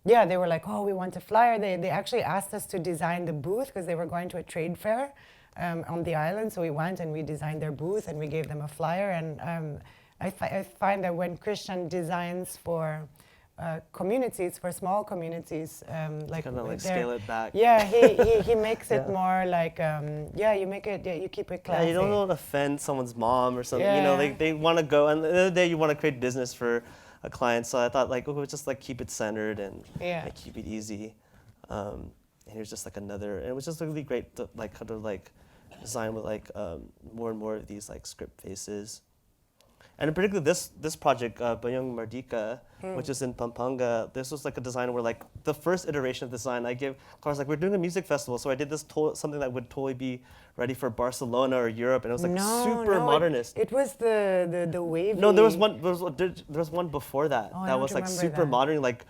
yeah, they were like, oh, we want a flyer. They actually asked us to design the booth because they were going to a trade fair on the island. So we went and we designed their booth and we gave them a flyer. And I find that when Kristian designs for communities, for small communities, like kind of like scale it back. Yeah, he makes it more like you keep it classy. Yeah, you don't want to offend someone's mom or something. You know, they want to go, and the other day you want to create business for a client. So I thought like, oh, just like keep it centered and like, keep it easy. And here's just like another. And it was just really great to like kind of like design with like more and more of these like script faces. And in particular, this project, Bayong Mardika, which is in Pampanga, this was like a design where like the first iteration of the design I gave Clara's like, we're doing a music festival, so I did this something that would totally be ready for Barcelona or Europe, and it was like super modernist. It was the wavy. No, there was one before that that was like super modern, like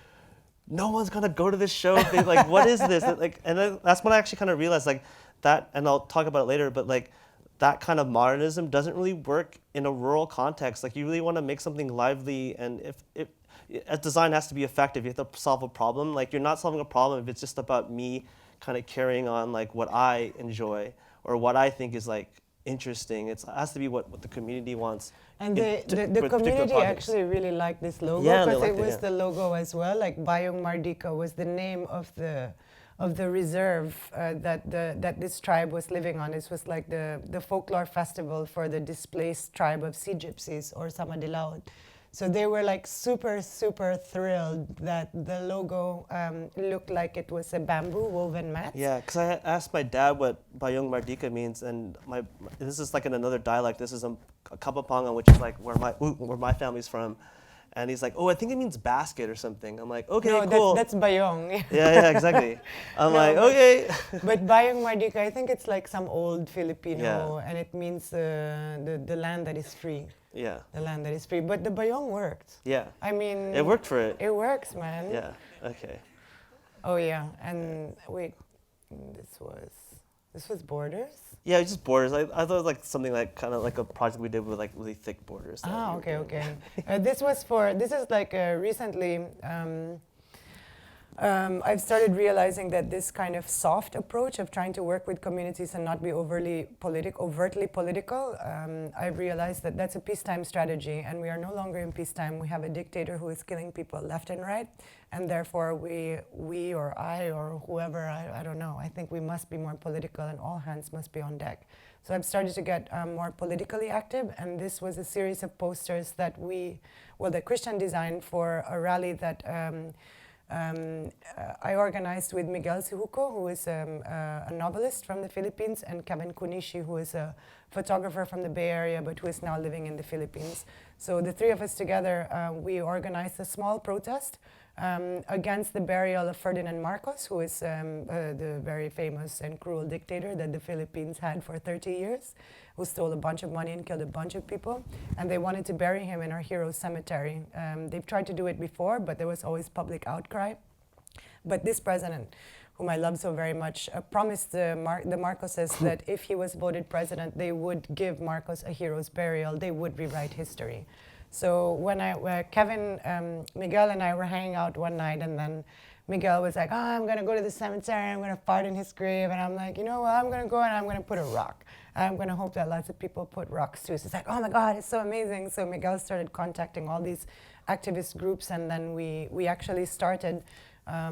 no one's gonna go to this show. They like, what is this? Like, and then that's when I actually kind of realized like that, and I'll talk about it later, but like that kind of modernism doesn't really work in a rural context. Like you really want to make something lively, and if design has to be effective, you have to solve a problem. Like you're not solving a problem if it's just about me kind of carrying on like what I enjoy or what I think is like interesting. It has to be what the community wants. And the community actually really liked this logo because it was the logo as well. Like Bayong Mardika was the name of the reserve that this tribe was living on. This was like the folklore festival for the displaced tribe of Sea Gypsies or Samadilaod. So they were like super thrilled that the logo looked like it was a bamboo woven mat. Yeah, because I asked my dad what Bayong Mardika means, and this is like in another dialect. This is a Kapampangan, which is like where my family's from. And he's like, oh, I think it means basket or something. I'm like, okay, no, cool. That's Bayong. yeah, exactly. I'm like, okay. But Bayong Mardika, I think it's like some old Filipino, and it means the land that is free. Yeah. The land that is free. But the Bayong worked. Yeah. I mean... It worked for it. It works, man. Yeah, okay. Oh, yeah. And wait, this was borders? Yeah, it's just borders. I thought it was like something like kind of like a project we did with like really thick borders. Ah, okay. This is like recently, I've started realizing that this kind of soft approach of trying to work with communities and not be overtly political, I've realized that that's a peacetime strategy, and we are no longer in peacetime. We have a dictator who is killing people left and right, and therefore we or I or whoever, I don't know, I think we must be more political and all hands must be on deck. So I've started to get more politically active, and this was a series of posters that Kristian designed for a rally that I organized with Miguel Sihuko, who is a novelist from the Philippines, and Kevin Kunishi, who is a photographer from the Bay Area, but who is now living in the Philippines. So the three of us together, we organized a small protest against the burial of Ferdinand Marcos, who is the very famous and cruel dictator that the Philippines had for 30 years, who stole a bunch of money and killed a bunch of people. And they wanted to bury him in our heroes' cemetery. They've tried to do it before, but there was always public outcry. But this president, whom I love so very much, promised the Marcoses that if he was voted president, they would give Marcos a hero's burial. They would rewrite history. So when Kevin, Miguel and I were hanging out one night, and then Miguel was like, oh, I'm going to go to the cemetery, I'm going to fart in his grave. And I'm like, you know what, I'm going to go and I'm going to put a rock. I'm going to hope that lots of people put rocks too. So it's like, oh my God, it's so amazing. So Miguel started contacting all these activist groups, and then we actually started a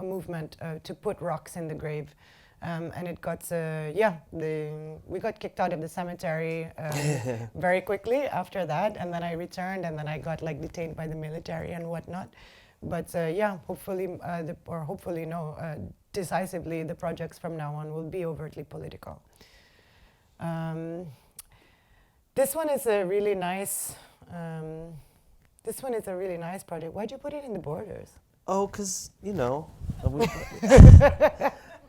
movement to put rocks in the grave. And it got, we got kicked out of the cemetery very quickly after that. And then I returned, and then I got like detained by the military and whatnot. But decisively, the projects from now on will be overtly political. This one is a really nice. This one is a really nice project. Why'd you put it in the borders? Oh, because,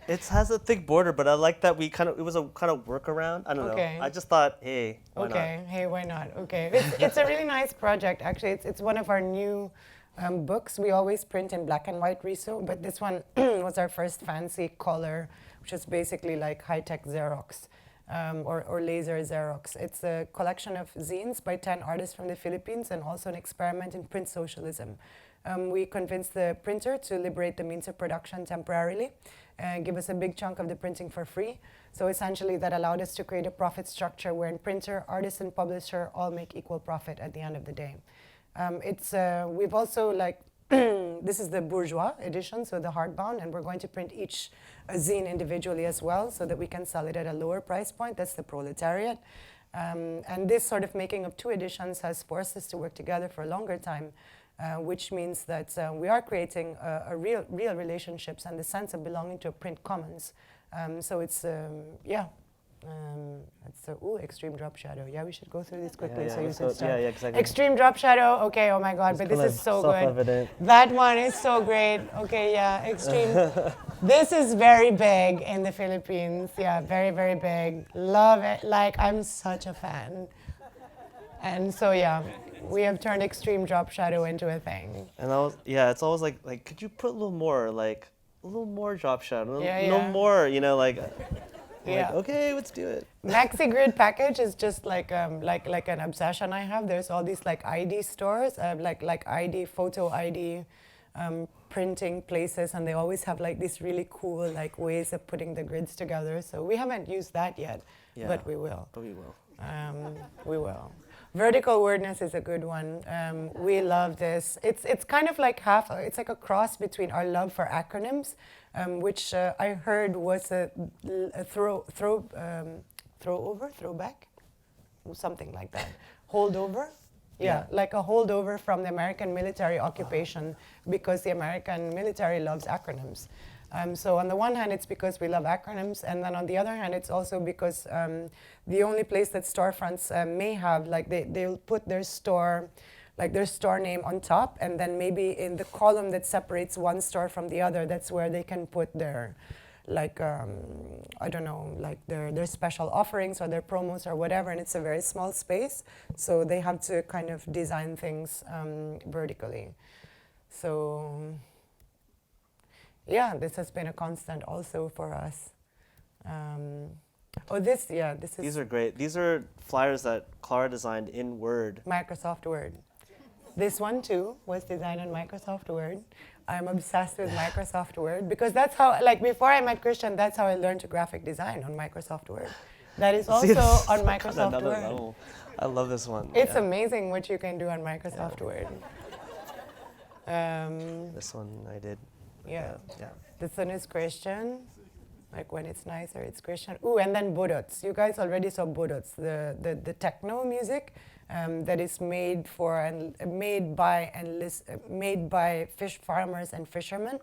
it has a thick border, but I like that it was a kind of workaround. I don't know. I just thought, hey, why not? Hey, why not? Okay. It's a really nice project, actually. It's one of our new books. We always print in black and white riso, but this one was our first fancy color, which is basically like high-tech Xerox. Or laser Xerox. It's a collection of zines by 10 artists from the Philippines, and also an experiment in print socialism. We convinced the printer to liberate the means of production temporarily and give us a big chunk of the printing for free. So essentially that allowed us to create a profit structure wherein printer, artist, and publisher all make equal profit at the end of the day. We've also this is the bourgeois edition, so the hardbound, and we're going to print each zine individually as well so that we can sell it at a lower price point. That's the proletariat. And this sort of making of two editions has forced us to work together for a longer time, which means that we are creating real relationships and the sense of belonging to a print commons. So it's, extreme drop shadow. Yeah, we should go through this quickly. So you said start. Yeah, exactly. Extreme drop shadow. Okay, oh my God, but this is so good. That one is so great. Okay, yeah, extreme. This is very big in the Philippines. Yeah, very, very big. Love it. Like, I'm such a fan. And so, yeah, we have turned extreme drop shadow into a thing. And it's always like, could you put a little more drop shadow, a little more, Yeah. Okay, let's do it. Maxi Grid package is just like an obsession I have. There's all these like ID stores, ID, photo ID, printing places, and they always have like these really cool like ways of putting the grids together. So we haven't used that yet, but we will. We will. Vertical wordness is a good one. We love this. It's kind of like it's like a cross between our love for acronyms, which I heard was a throwback, something like that. Holdover. Yeah, like a holdover from the American military occupation, because the American military loves acronyms. So on the one hand, it's because we love acronyms, and then on the other hand, it's also because the only place that storefronts may have, like they'll put their store name on top, and then maybe in the column that separates one store from the other, that's where they can put their, I don't know, like their special offerings or their promos or whatever, and it's a very small space, so they have to kind of design things vertically. So. Yeah, this has been a constant also for us. This is... These are great. These are flyers that Clara designed in Word. Microsoft Word. This one too was designed on Microsoft Word. I'm obsessed with Microsoft Word because that's how, like before I met Kristian, that's how I learned to graphic design, on Microsoft Word. That is also on Microsoft Word. Level. I love this one. It's amazing what you can do on Microsoft Word. This one I did. Yeah. This one is Kristian. Like when it's nicer, it's Kristian. Ooh, and then budots. You guys already saw budots, the techno music that is made by fish farmers and fishermen.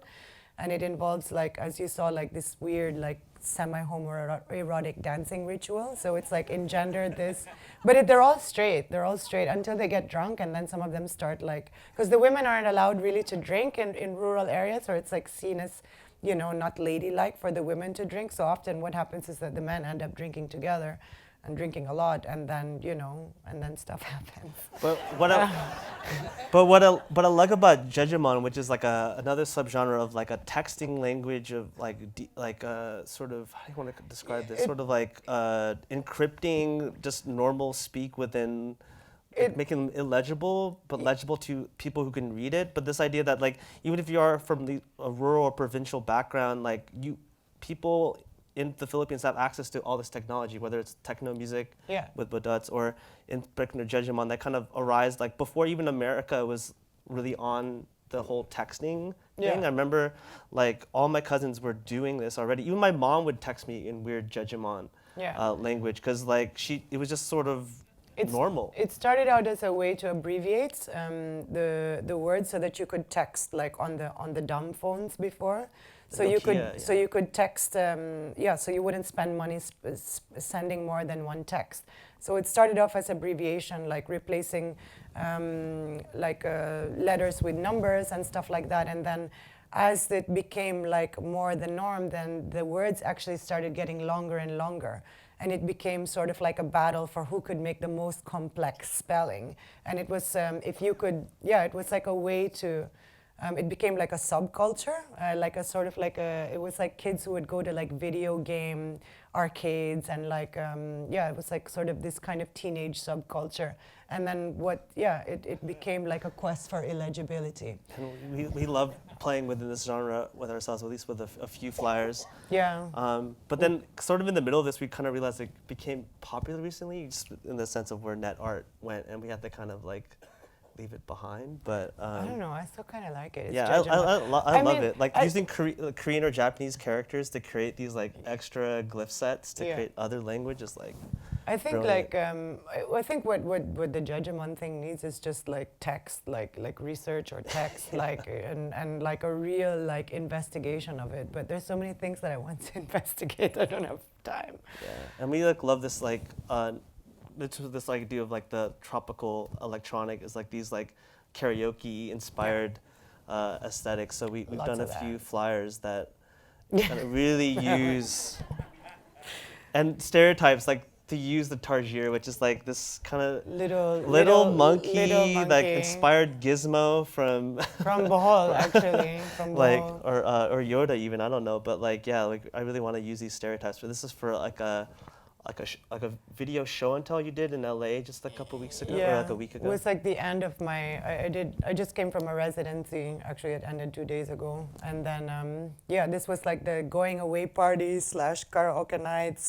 and it involves like, as you saw, like this weird like semi-homoerotic dancing ritual. So it's like engendered this, but they're all straight. They're all straight until they get drunk, and then some of them start like, because the women aren't allowed really to drink in rural areas, or it's like seen as, you know, not ladylike for the women to drink. So often what happens is that the men end up drinking together and drinking a lot, and then, you know, and then stuff happens. But what I like about Jejemon, which is like another subgenre of like a texting language of like sort of, how do you want to describe this? Sort of like encrypting just normal speak within, making them illegible but legible to people who can read it. But this idea that like even if you are from a rural or provincial background, like people in the Philippines have access to all this technology, whether it's techno music with Baduts, or in particular Jejemon, that kind of arise like before even America was really on the whole texting thing. I remember like all my cousins were doing this already. Even my mom would text me in weird Jejemon language, because like it was just sort of normal. It started out as a way to abbreviate the words so that you could text like on the dumb phones before. So you could text, so you wouldn't spend money sending more than one text. So it started off as abbreviation, like replacing letters with numbers and stuff like that. And then as it became like more the norm, then the words actually started getting longer and longer. And it became sort of like a battle for who could make the most complex spelling. And it was, it was like a way to, it became like a subculture, it was like kids who would go to like video game arcades and like, it was like sort of this kind of teenage subculture. And then it became like a quest for illegibility. And we love playing within this genre with ourselves, at least with a few flyers. Yeah. But then sort of in the middle of this, we kind of realized it became popular recently, just in the sense of where net art went, and we had to kind of like leave it behind. But I don't know, I still kind of like it. It's I love it. Like using Korean or Japanese characters to create these like extra glyph sets to create other languages, like. I think brilliant. I think what the Jejemon thing needs is just like text, like research or text, like and like a real like investigation of it. But there's so many things that I want to investigate. I don't have time. Yeah, and we like love this like this idea of like the tropical electronic is like these like karaoke inspired aesthetics. So we've done a few flyers that kind of really use and stereotypes, like to use the targier, which is like this kind of little monkey, like inspired gizmo from Bohol, actually, from like Bohol. or Yoda even, I don't know, but like like I really want to use these stereotypes. But this is for like a video show and tell you did in LA just a couple weeks ago, or like a week ago. It was like the end of my, I just came from a residency, actually it ended 2 days ago. And then, this was like the going away party / karaoke night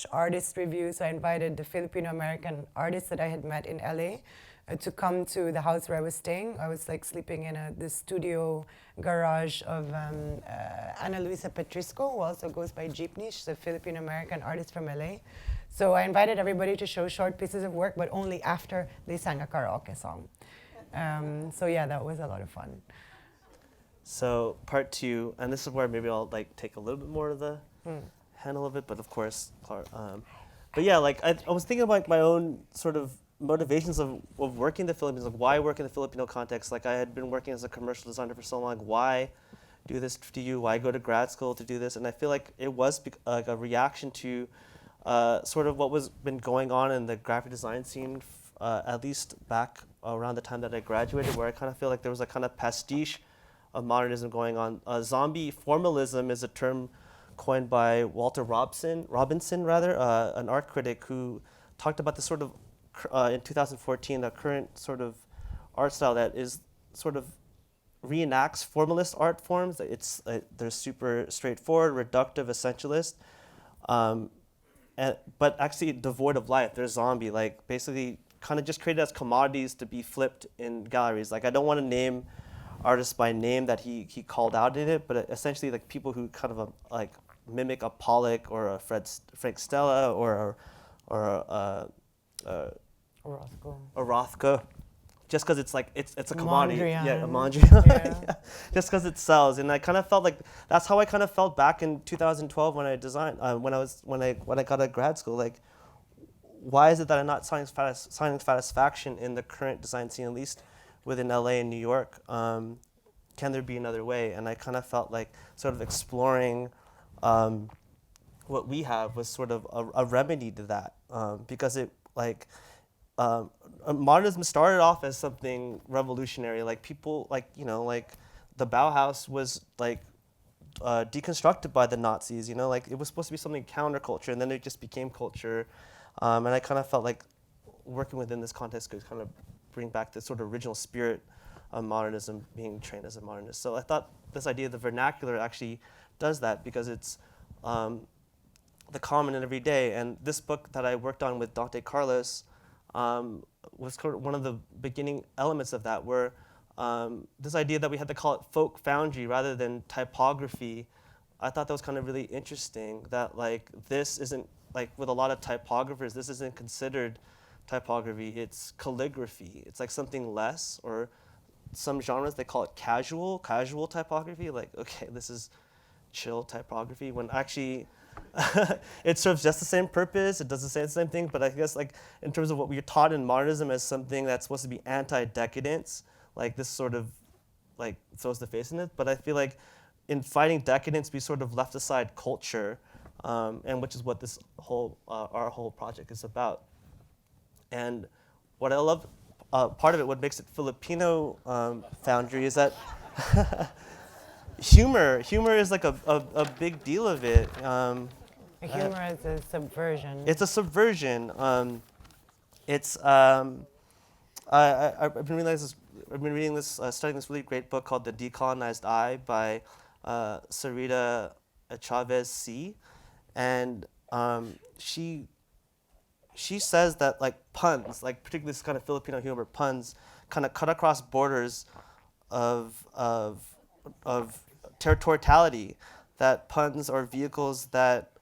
/ artist review. So I invited the Filipino American artists that I had met in LA to come to the house where I was staying. I was like sleeping in this studio garage of Ana Luisa Petrisco, who also goes by Jeepney. She's a Filipino American artist from LA. So I invited everybody to show short pieces of work, but only after they sang a karaoke song. That was a lot of fun. So part 2, and this is where maybe I'll like take a little bit more of the handle of it, but of course, but yeah, like I was thinking about my own sort of motivations of working in the Philippines, like why work in the Filipino context. Like I had been working as a commercial designer for so long. Why do this to you? Why go to grad school to do this? And I feel like it was like a reaction to sort of what was been going on in the graphic design scene, at least back around the time that I graduated, where I kind of feel like there was a kind of pastiche of modernism going on. Zombie formalism is a term coined by Walter Robinson, an art critic who talked about this sort of in 2014, the current sort of art style that is sort of reenacts formalist art forms. It's they're super straightforward, reductive, essentialist, but actually devoid of life. They're zombie, like basically kind of just created as commodities to be flipped in galleries. Like I don't want to name artists by name that he called out in it, but essentially like people who kind of like mimic a Pollock or a Frank Stella or a Rothko. just because it's like it's a commodity, Mondrian. yeah, a Mondrian, Yeah. yeah. Just because it sells, and I kind of felt like that's how I kind of felt back in 2012 when I designed when I got to grad school. Like, why is it that I'm not finding satisfaction in the current design scene, at least within LA and New York? Can there be another way? And I kind of felt like sort of exploring what we have was sort of a remedy to that, because it like. Modernism started off as something revolutionary. Like people, like like the Bauhaus was like deconstructed by the Nazis. Like it was supposed to be something counterculture, and then it just became culture. And I kind of felt like working within this context could kind of bring back the sort of original spirit of modernism, being trained as a modernist. So I thought this idea of the vernacular actually does that, because it's the common and everyday. And this book that I worked on with Dante Carlos was sort of one of the beginning elements of that, where this idea that we had to call it folk foundry rather than typography, I thought that was kind of really interesting, that like this isn't, like with a lot of typographers, this isn't considered typography, it's calligraphy. It's like something less, or some genres, they call it casual typography, like, okay, this is chill typography, when actually it serves just the same purpose, it does the same thing, but I guess like in terms of what we're taught in modernism as something that's supposed to be anti-decadence, like this sort of like throws the face in it. But I feel like in fighting decadence, we sort of left aside culture, and which is what this whole our whole project is about. And what I love, part of it, what makes it Filipino foundry, is that humor is like a big deal of it. Humor is a subversion. It's a subversion. I've been reading this, studying this really great book called The Decolonized Eye by Sarita Chavez C. And she says that like puns, like particularly this kind of Filipino humor, puns kind of cut across borders of territoriality, that puns are vehicles that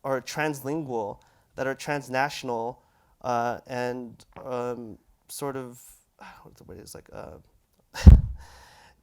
are translingual, that are transnational, and sort of, what's the word, it's like,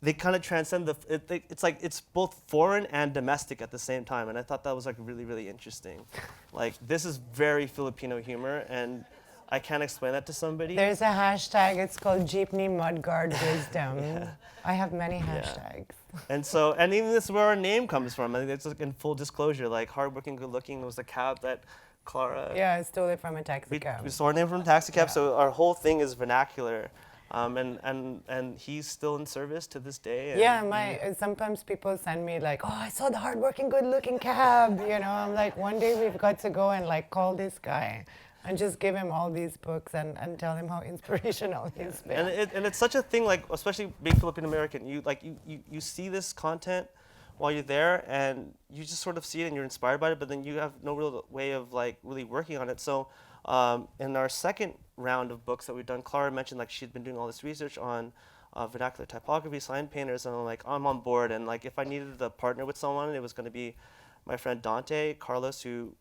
they kind of transcend it's like it's both foreign and domestic at the same time, and I thought that was like really, really interesting. Like this is very Filipino humor, and I can't explain that to somebody. There's a hashtag, it's called Jeepney Mudguard Wisdom. Yeah. I have many hashtags. And so, and even this is where our name comes from. I think it's like in full disclosure, like Hardworking Goodlooking was a cab that Clara... Yeah, I stole it from a taxi cab. We stole our name from a taxi cab, so our whole thing is vernacular. And he's still in service to this day. Yeah, sometimes people send me like, oh, I saw the Hardworking Goodlooking cab. I'm like, one day we've got to go and like call this guy and just give him all these books and tell him how inspirational he's been. And it's such a thing, like especially being Filipino American, you see this content while you're there, and you just sort of see it and you're inspired by it, but then you have no real way of like really working on it. So in our second round of books that we've done, Clara mentioned like she'd been doing all this research on vernacular typography, sign painters, and I'm on board. And like if I needed to partner with someone, it was going to be my friend Dante Carlos, who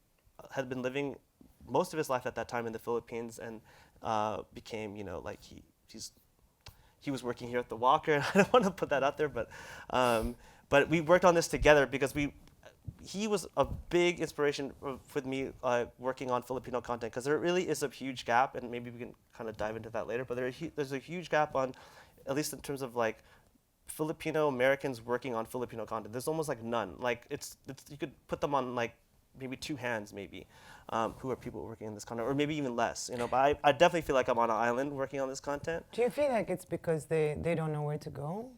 had been living most of his life at that time in the Philippines, and became, like he was working here at the Walker. I don't want to put that out there, but we worked on this together because he was a big inspiration with me working on Filipino content, because there really is a huge gap, and maybe we can kind of dive into that later, but there's a huge gap on, at least in terms of like Filipino Americans working on Filipino content. There's almost like none. Like it's you could put them on like maybe two hands, maybe, who are people working in this content, or maybe even less, But I definitely feel like I'm on an island working on this content. Do you feel like it's because they don't know where to go?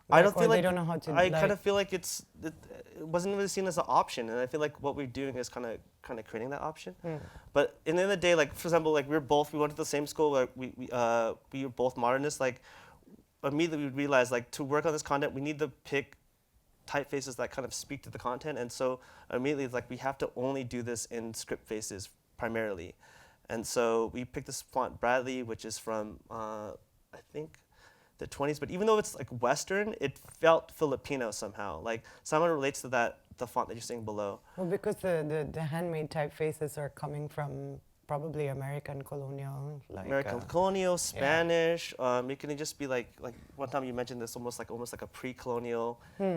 I don't feel like they don't know how to. I kind of feel like it wasn't really seen as an option, and I feel like what we're doing is kind of creating that option. But in the end of the day, like for example, like we went to the same school, like we were both modernists. Like immediately we realized like to work on this content, we need to pick typefaces that kind of speak to the content, and so immediately it's like we have to only do this in script faces primarily, and so we picked this font Bradley, which is from I think the 20s, but even though it's like Western, it felt Filipino somehow. Like somehow it relates to the font that you're seeing below. Well, because the handmade typefaces are coming from probably American colonial, like American colonial, Spanish. It can just be like one time you mentioned this almost like a pre-colonial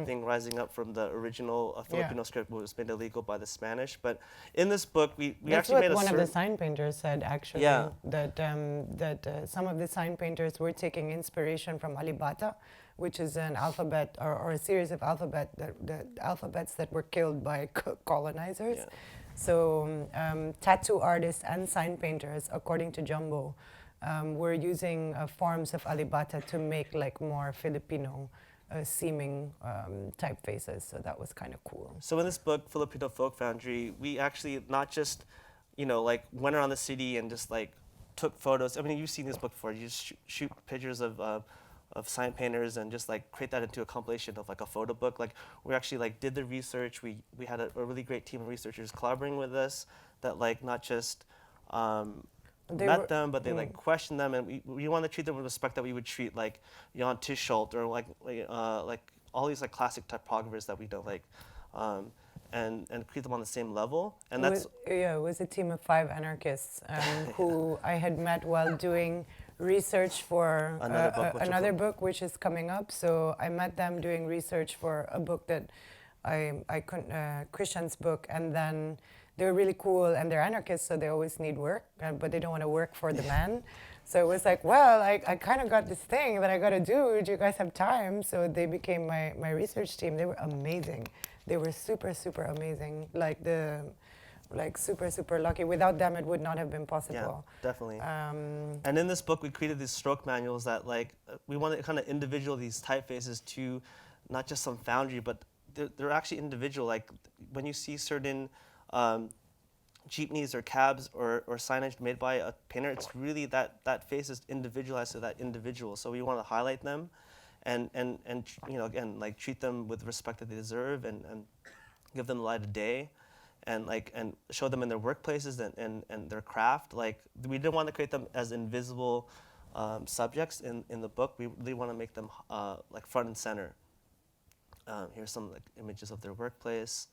thing rising up from the original Filipino script, which was made illegal by the Spanish. But in this book, we That's actually what made a one of the sign painters said, actually. Yeah. That some of the sign painters were taking inspiration from Alibata, which is an alphabet or a series of alphabets that were killed by colonizers. Yeah. So tattoo artists and sign painters, according to Jumbo, were using forms of Alibata to make like more Filipino seeming typefaces. So that was kind of cool. So in this book, Filipino Folk Foundry, we actually not just, like went around the city and just like took photos. I mean, you've seen this book before. You just shoot pictures of sign painters and just like create that into a compilation of like a photo book. Like we actually like did the research. We had a really great team of researchers collaborating with us that like not just met them, but they like questioned them, and we want to treat them with respect that we would treat like Jan Tischult or like all these like classic typographers that we know, like and treat them on the same level. And that's it was a team of 5 anarchists who I had met while doing research for another book which is coming up. So I met them doing research for a book that I couldn't, Kristian's book, and then they were really cool, and they're anarchists, so they always need work, but they don't want to work for the man. So it was like, well, I kind of got this thing that I got to do. Do you guys have time? So they became my research team. They were amazing. They were super, super amazing. Like super, super lucky. Without them, it would not have been possible. Yeah, definitely. And in this book, we created these stroke manuals that like, we wanted to kind of individual these typefaces to not just some foundry, but they're actually individual. Like when you see certain jeepneys or cabs or signage made by a painter, it's really that face is individualized to that individual. So we want to highlight them and again, like treat them with respect that they deserve and give them the light of day. And show them in their workplaces and their craft. Like we didn't want to create them as invisible subjects in the book. We really want to make them like front and center. Here's some like images of their workplace.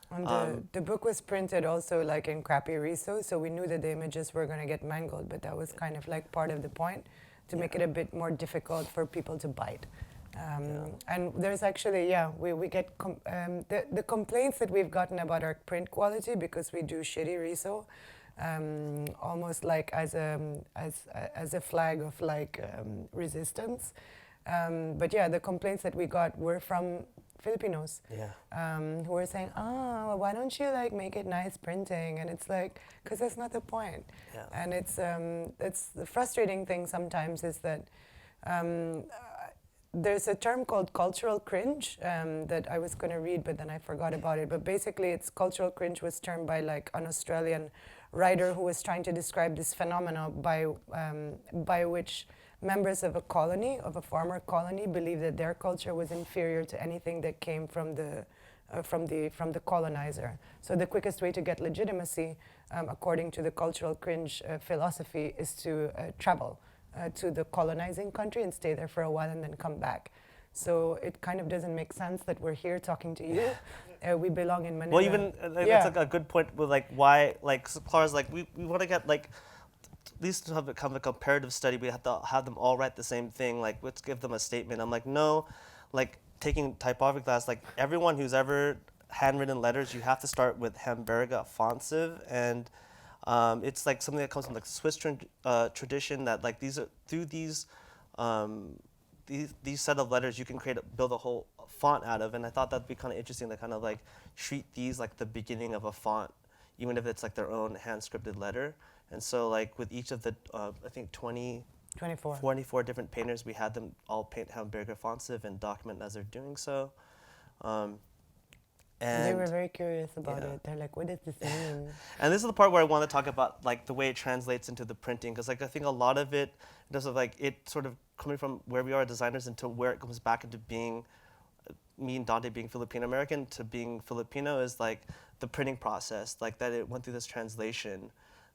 And the book was printed also like in crappy riso, so we knew that the images were going to get mangled, but that was kind of like part of the point, to make it a bit more difficult for people to bite. And there's actually, we get the complaints that we've gotten about our print quality, because we do shitty riso, almost like as a flag of like resistance. But yeah, the complaints that we got were from Filipinos, who were saying, well, why don't you like make it nice printing? And it's like, because that's not the point. And it's the frustrating thing sometimes is that there's a term called cultural cringe that I was going to read, but then I forgot about it. But basically, it's cultural cringe was termed by like an Australian writer who was trying to describe this phenomena by which members of a colony, of a former colony, believed that their culture was inferior to anything that came from the colonizer. So the quickest way to get legitimacy, according to the cultural cringe philosophy, is to travel to the colonizing country and stay there for a while and then come back. So it kind of doesn't make sense that we're here talking to you. We belong in Manila. Well, even that's like a good point with like why, like so Clara's like we want to get like at least to have become a comparative study. We have to have them all write the same thing. Like let's give them a statement. I'm like, no, like taking typography class, like everyone who's ever handwritten letters, you have to start with Hamburger Fontsive, and it's like something that comes from like Swiss tradition, that like these are through these set of letters you can build a whole font out of. And I thought that'd be kind of interesting to kind of like treat these like the beginning of a font, even if it's like their own hand scripted letter. And so like with each of the I think 24 different painters, we had them all paint Hamburger Fontsive and document as they're doing so. And they were very curious about it. They're like, what does this mean? And this is the part where I want to talk about like the way it translates into the printing, because like I think a lot of it, in terms of like it sort of coming from where we are designers into where it comes back into being, me and Dante being Filipino American to being Filipino, is like the printing process, like that it went through this translation,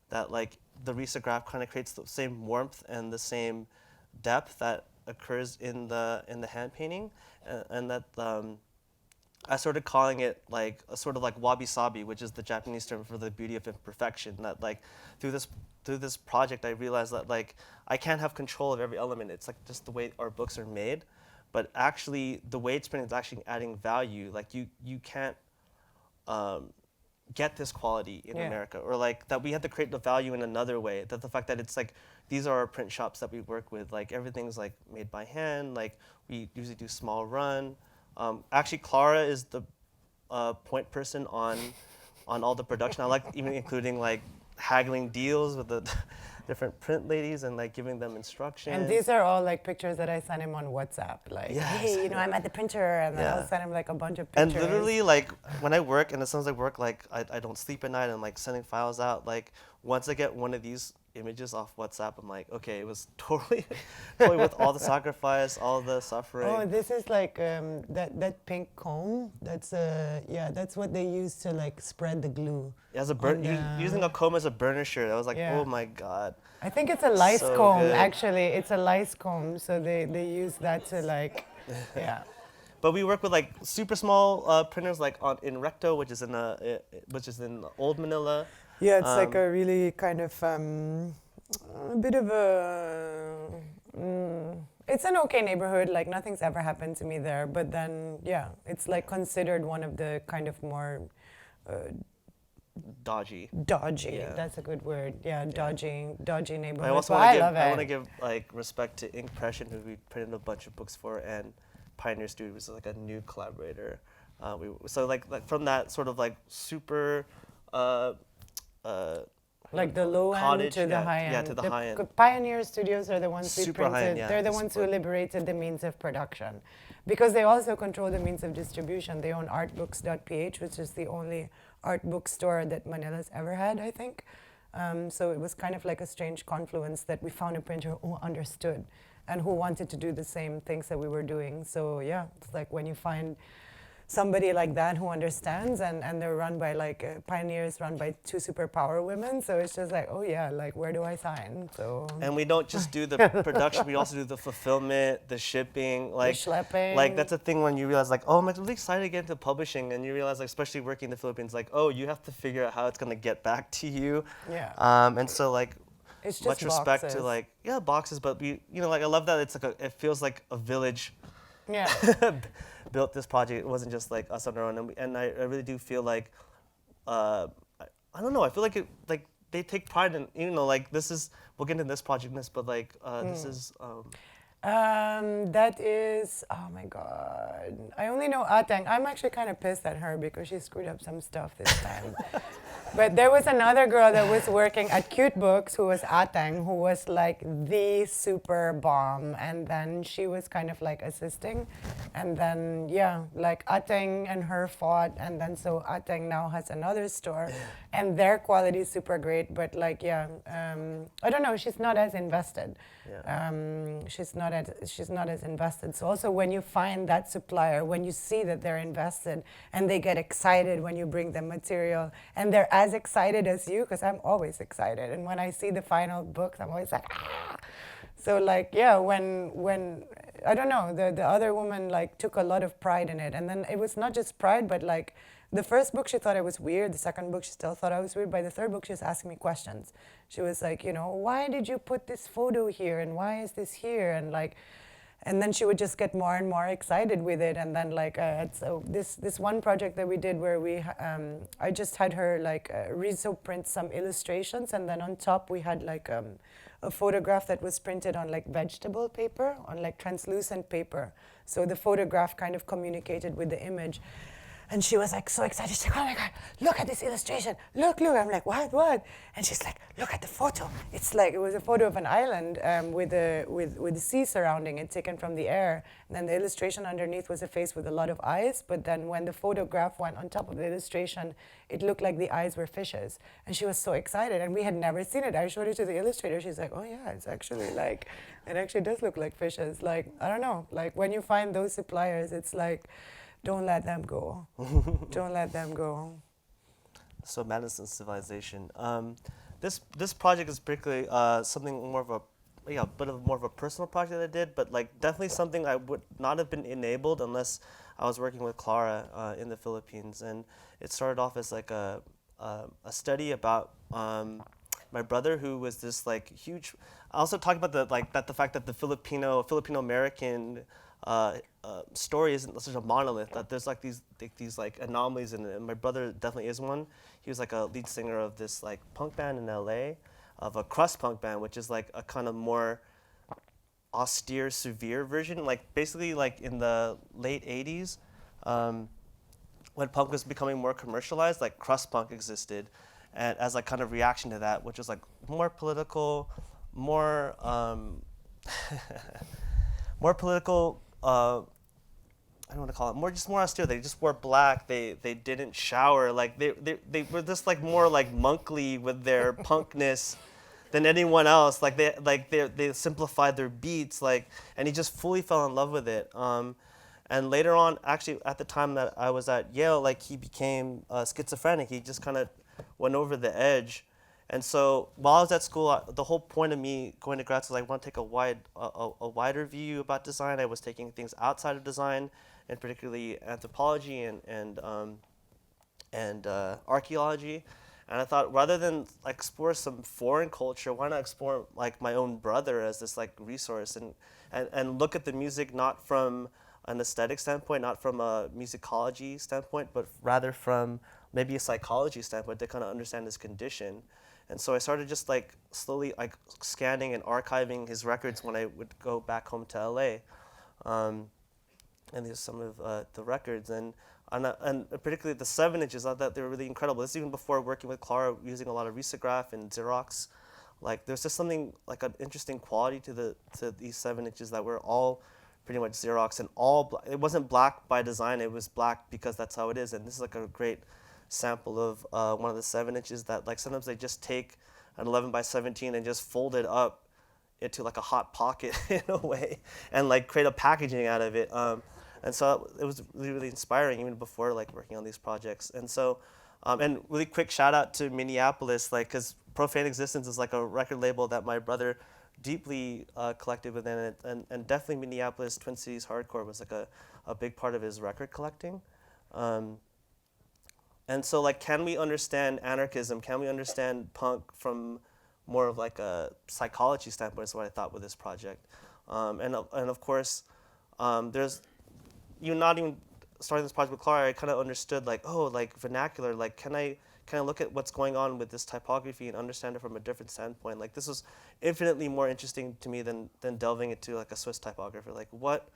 that like the risograph kind of creates the same warmth and the same depth that occurs in the hand painting, and that I started calling it like a sort of like wabi sabi, which is the Japanese term for the beauty of imperfection. That like through this project, I realized that like I can't have control of every element. It's like just the way our books are made, but actually the way it's printed is actually adding value. Like you can't get this quality in America, or like that we have to create the value in another way. That the fact that it's like these are our print shops that we work with. Like everything's like made by hand. Like we usually do small run. Actually, Clara is the point person on all the production. I like even including like haggling deals with the different print ladies and like giving them instructions. And these are all like pictures that I sent him on WhatsApp. Like, Yes. hey, I'm at the printer, and then I'll send him like a bunch of pictures. And literally, like when I work, and as soon as I work, like I don't sleep at night, and like sending files out. Like once I get one of these images off WhatsApp, I'm like, okay, it was totally with all the sacrifice, all the suffering. Oh, this is like that pink comb. That's that's what they use to like spread the glue. As a using a comb as a burnisher, I was like, oh my god. I think it's a lice So comb. good. Actually, it's a lice comb. So they use that to like, But we work with like super small printers, like in Recto, which is in Old Manila. Yeah, it's like a really kind of a bit of a. It's an okay neighborhood. Like nothing's ever happened to me there. But then, it's like considered one of the kind of more Dodgy. dodgy. That's a good word. Yeah, dodgy neighborhood. I also I want love to it. give like respect to Inkpression, who we printed a bunch of books for, and Pioneer Studio, which is like a new collaborator. So like from that sort of like super. Like the low cottage, end to the high end. Yeah, to the high end. Pioneer Studios are the ones who Super high printed. end, yeah. They're the ones who liberated the means of production, because they also control the means of distribution. They own artbooks.ph, which is the only art bookstore that Manila's ever had, I think. So it was kind of like a strange confluence that we found a printer who understood and who wanted to do the same things that we were doing. So it's like when you find somebody like that who understands, and they're run by like Pioneers run by two superpower women, so it's just like, like where do I sign? So And we don't just do the production, we also do the fulfillment, the shipping, like schlepping. like that's a thing when you realize like, oh, I'm really excited to get into publishing, and you realize like, especially working in the Philippines, like, oh, you have to figure out how it's gonna get back to you. And so like it's just much respect boxes. to like boxes, but like I love that it's like it feels like a village built this project. It wasn't just like us on our own, and I really do feel like I don't know. I feel like they take pride in, like this is, we'll get into this project but like this is that is, oh my god, I only know Atang. I'm actually kind of pissed at her because she screwed up some stuff this time. But there was another girl that was working at Cute Books who was Atang, who was like the super bomb, and then she was kind of like assisting, and then like Atang and her fought, and then so Atang now has another store, and their quality is super great, but like I don't know, she's not as invested. She's not as invested. So also when you find that supplier, when you see that they're invested and they get excited when you bring them material, and they're as excited as you, because I'm always excited, and when I see the final books, I'm always like, ah. So like when I don't know, the other woman like took a lot of pride in it, and then it was not just pride, but like the first book she thought I was weird, the second book she still thought I was weird, by the third book she was asking me questions. She was like, why did you put this photo here, and why is this here, and like, and then she would just get more and more excited with it. And then like so this one project that we did where I just had her like Rizzo print some illustrations, and then on top we had like a photograph that was printed on like vegetable paper, on like translucent paper. So the photograph kind of communicated with the image. And she was like so excited. She's like, oh my God, look at this illustration. Look. I'm like, what? And she's like, look at the photo. It's like, it was a photo of an island with the sea surrounding it, taken from the air. And then the illustration underneath was a face with a lot of eyes. But then when the photograph went on top of the illustration, it looked like the eyes were fishes. And she was so excited. And we had never seen it. I showed it to the illustrator. She's like, oh yeah, it's actually like, it actually does look like fishes. Like, I don't know. Like when you find those suppliers, it's like, don't let them go. Don't let them go. So Madison Civilization. This project is particularly something more of a a bit of more of a personal project that I did, but like definitely something I would not have been enabled unless I was working with Clara in the Philippines. And it started off as like a study about my brother, who was this like huge. I also talked about the fact that the Filipino American story isn't such a monolith, that there's like these like anomalies in it, and my brother definitely is one. He was like a lead singer of this like punk band in LA, of a crust punk band, which is like a kind of more austere, severe version. Like basically like in the late 80s, when punk was becoming more commercialized, like crust punk existed, and as like kind of reaction to that, which was like more political, more more political. I don't want to call it more, just more austere. They just wore black. They didn't shower. Like they were just like more like monkly with their punkness than anyone else. They simplified their beats. And he just fully fell in love with it. And later on, actually, at the time that I was at Yale, like he became schizophrenic. He just kind of went over the edge. And so while I was at school, the whole point of me going to grad school is I want to take a wider view about design. I was taking things outside of design, and particularly anthropology and archaeology. And I thought, rather than like explore some foreign culture, why not explore like my own brother as this like resource, and look at the music not from an aesthetic standpoint, not from a musicology standpoint, but rather from maybe a psychology standpoint to kind of understand his condition. And so I started just like slowly like scanning and archiving his records when I would go back home to LA. And there's some of the records, and particularly the 7-inches. I thought they were really incredible. This is even before working with Clara, using a lot of risograph and Xerox. Like there's just something like an interesting quality to these 7-inches that were all pretty much Xerox and all. It wasn't black by design. It was black because that's how it is. And this is like a great sample of one of the 7-inches that like sometimes they just take an 11 by 17 and just fold it up into like a hot pocket in a way, and like create a packaging out of it. And so it was really, really inspiring even before like working on these projects. And so, and really quick shout out to Minneapolis, like, cause Profane Existence is like a record label that my brother deeply collected within it. And definitely Minneapolis, Twin Cities Hardcore was like a big part of his record collecting. And so like, can we understand anarchism? Can we understand punk from more of like a psychology standpoint is what I thought with this project. And of course, there's, not even starting this project with Clara, I kind of understood like, oh, like vernacular, like can I look at what's going on with this typography and understand it from a different standpoint? Like this was infinitely more interesting to me than delving into like a Swiss typographer. Like what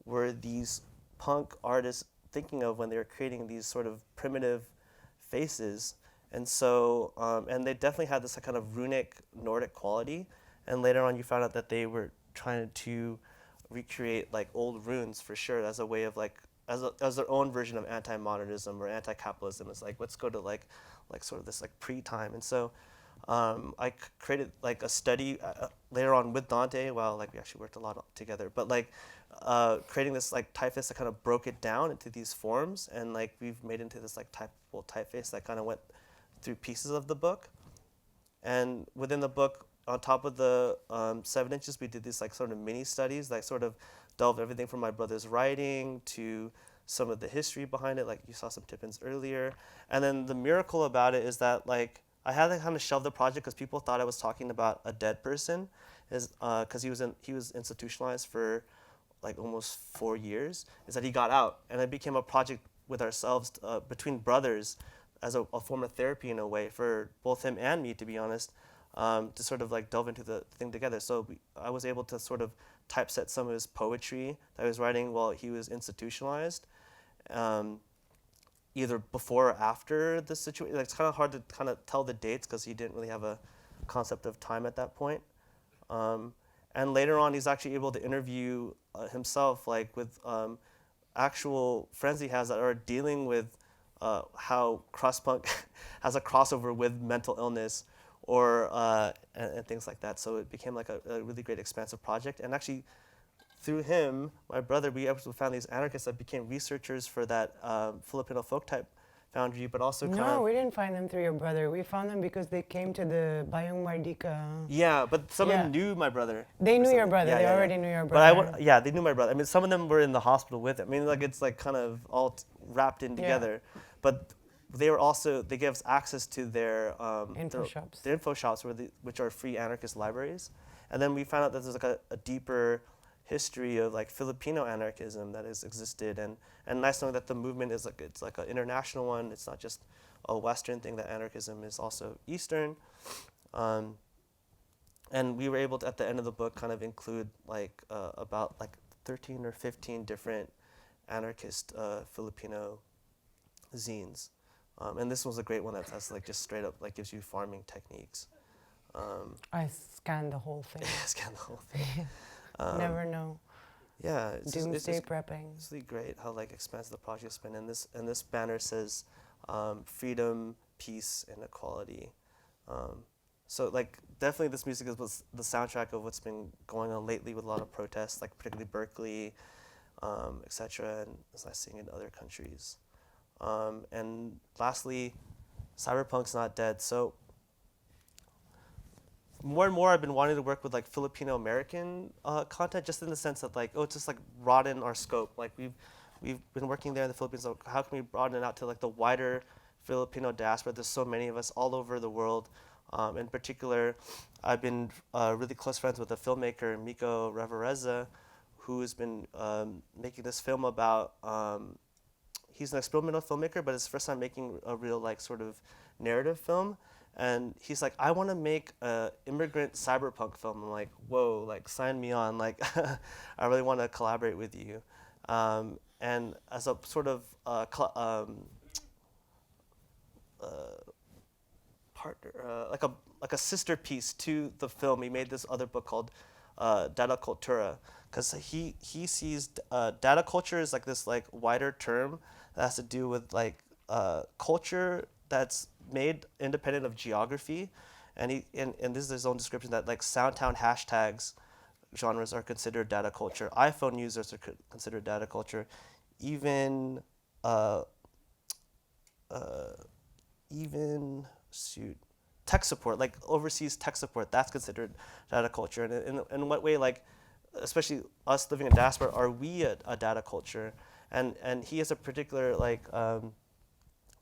were these punk artists thinking of when they were creating these sort of primitive faces? And so, and they definitely had this kind of runic Nordic quality. And later on you found out that they were trying to recreate like old runes for sure as a way of like, as their own version of anti-modernism or anti-capitalism. It's like, let's go to like sort of this like pre-time. And so I created like a study later on with Dante, while like we actually worked a lot together, but like creating this like typeface that kind of broke it down into these forms, and like we've made into this like typable typeface that kind of went through pieces of the book. And within the book, on top of the 7-inches, we did these like sort of mini studies that sort of delved everything from my brother's writing to some of the history behind it, like you saw some tip-ins earlier. And then the miracle about it is that like I had to kind of shelve the project because people thought I was talking about a dead person, because he was institutionalized for like almost 4 years. Is that he got out, and it became a project with ourselves between brothers as a form of therapy in a way for both him and me, to be honest. To sort of like delve into the thing together. So I was able to sort of typeset some of his poetry that I was writing while he was institutionalized, either before or after the situation. Like, it's kind of hard to kind of tell the dates because he didn't really have a concept of time at that point. And later on, he's actually able to interview himself, like with actual friends he has that are dealing with how crust punk has a crossover with mental illness, or and things like that. So it became like a really great expansive project. And actually, through him, my brother, we actually found these anarchists that became researchers for that Filipino folk type foundry, but also kind No, of we didn't find them through your brother. We found them because they came to the Bayong Mardika. yeah. But some of Yeah. them knew my brother. They or knew your something. brother. Yeah, They yeah, yeah. already knew your But brother. yeah, they knew my brother. I mean, some of them were in the hospital with him. I mean, like it's like kind of all wrapped in Yeah. together. But they were also they gave us access to their Info shops. Their info shops, which are free anarchist libraries. And then we found out that there's like a deeper history of like Filipino anarchism that has existed, and nice knowing that the movement is like it's like an international one. It's not just a Western thing. That anarchism is also Eastern. And we were able to, at the end of the book, kind of include like about like 13 or 15 different anarchist Filipino zines. And this was a great one that's like just straight up like gives you farming techniques. I scanned the whole thing. Scan the whole thing. Never know. Yeah, it's Doomsday prepping. It's really great how like expansive the project has been. And this banner says freedom, peace, and equality. So like definitely this music was the soundtrack of what's been going on lately with a lot of protests, like particularly Berkeley, etc. And it's nice seeing it in other countries. And lastly, Cyberpunk's not dead. So more and more I've been wanting to work with like Filipino American content, just in the sense that like, just like broaden our scope. Like we've been working there in the Philippines, so how can we broaden it out to like the wider Filipino diaspora? There's so many of us all over the world. In particular, I've been really close friends with a filmmaker, Miko Revereza, who has been making this film about, he's an experimental filmmaker, but it's first time making a real like sort of narrative film. And he's like, I want to make a immigrant cyberpunk film. I'm like, whoa, like sign me on. Like, I really want to collaborate with you. And as a sort of partner, like a sister piece to the film, he made this other book called Data Cultura, because he sees data culture as like this like wider term that has to do with like culture that's made independent of geography, and this is his own description that like Soundtown hashtags genres are considered data culture. iPhone users are considered data culture. Even tech support, like overseas tech support, that's considered data culture. And in what way, like, especially us living in diaspora, are we a data culture? And he has a particular like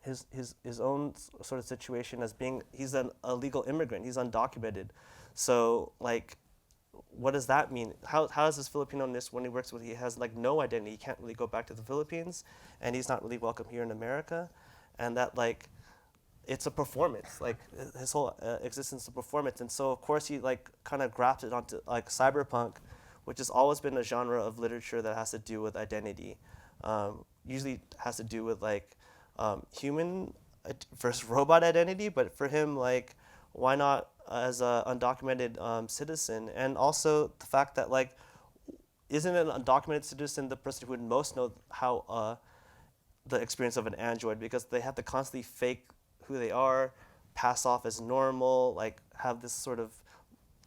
his own sort of situation as being, he's an illegal immigrant, he's undocumented. So like, what does that mean? How is this Filipino-ness when he works with, he has like no identity, he can't really go back to the Philippines, and he's not really welcome here in America, and that like, it's a performance, like his whole existence is a performance. And so of course he like kind of grafted onto like cyberpunk, which has always been a genre of literature that has to do with identity. Usually has to do with like human versus robot identity, but for him, like, why not as an undocumented citizen? And also the fact that like, isn't an undocumented citizen the person who would most know how the experience of an android, because they have to constantly fake who they are, pass off as normal, like have this sort of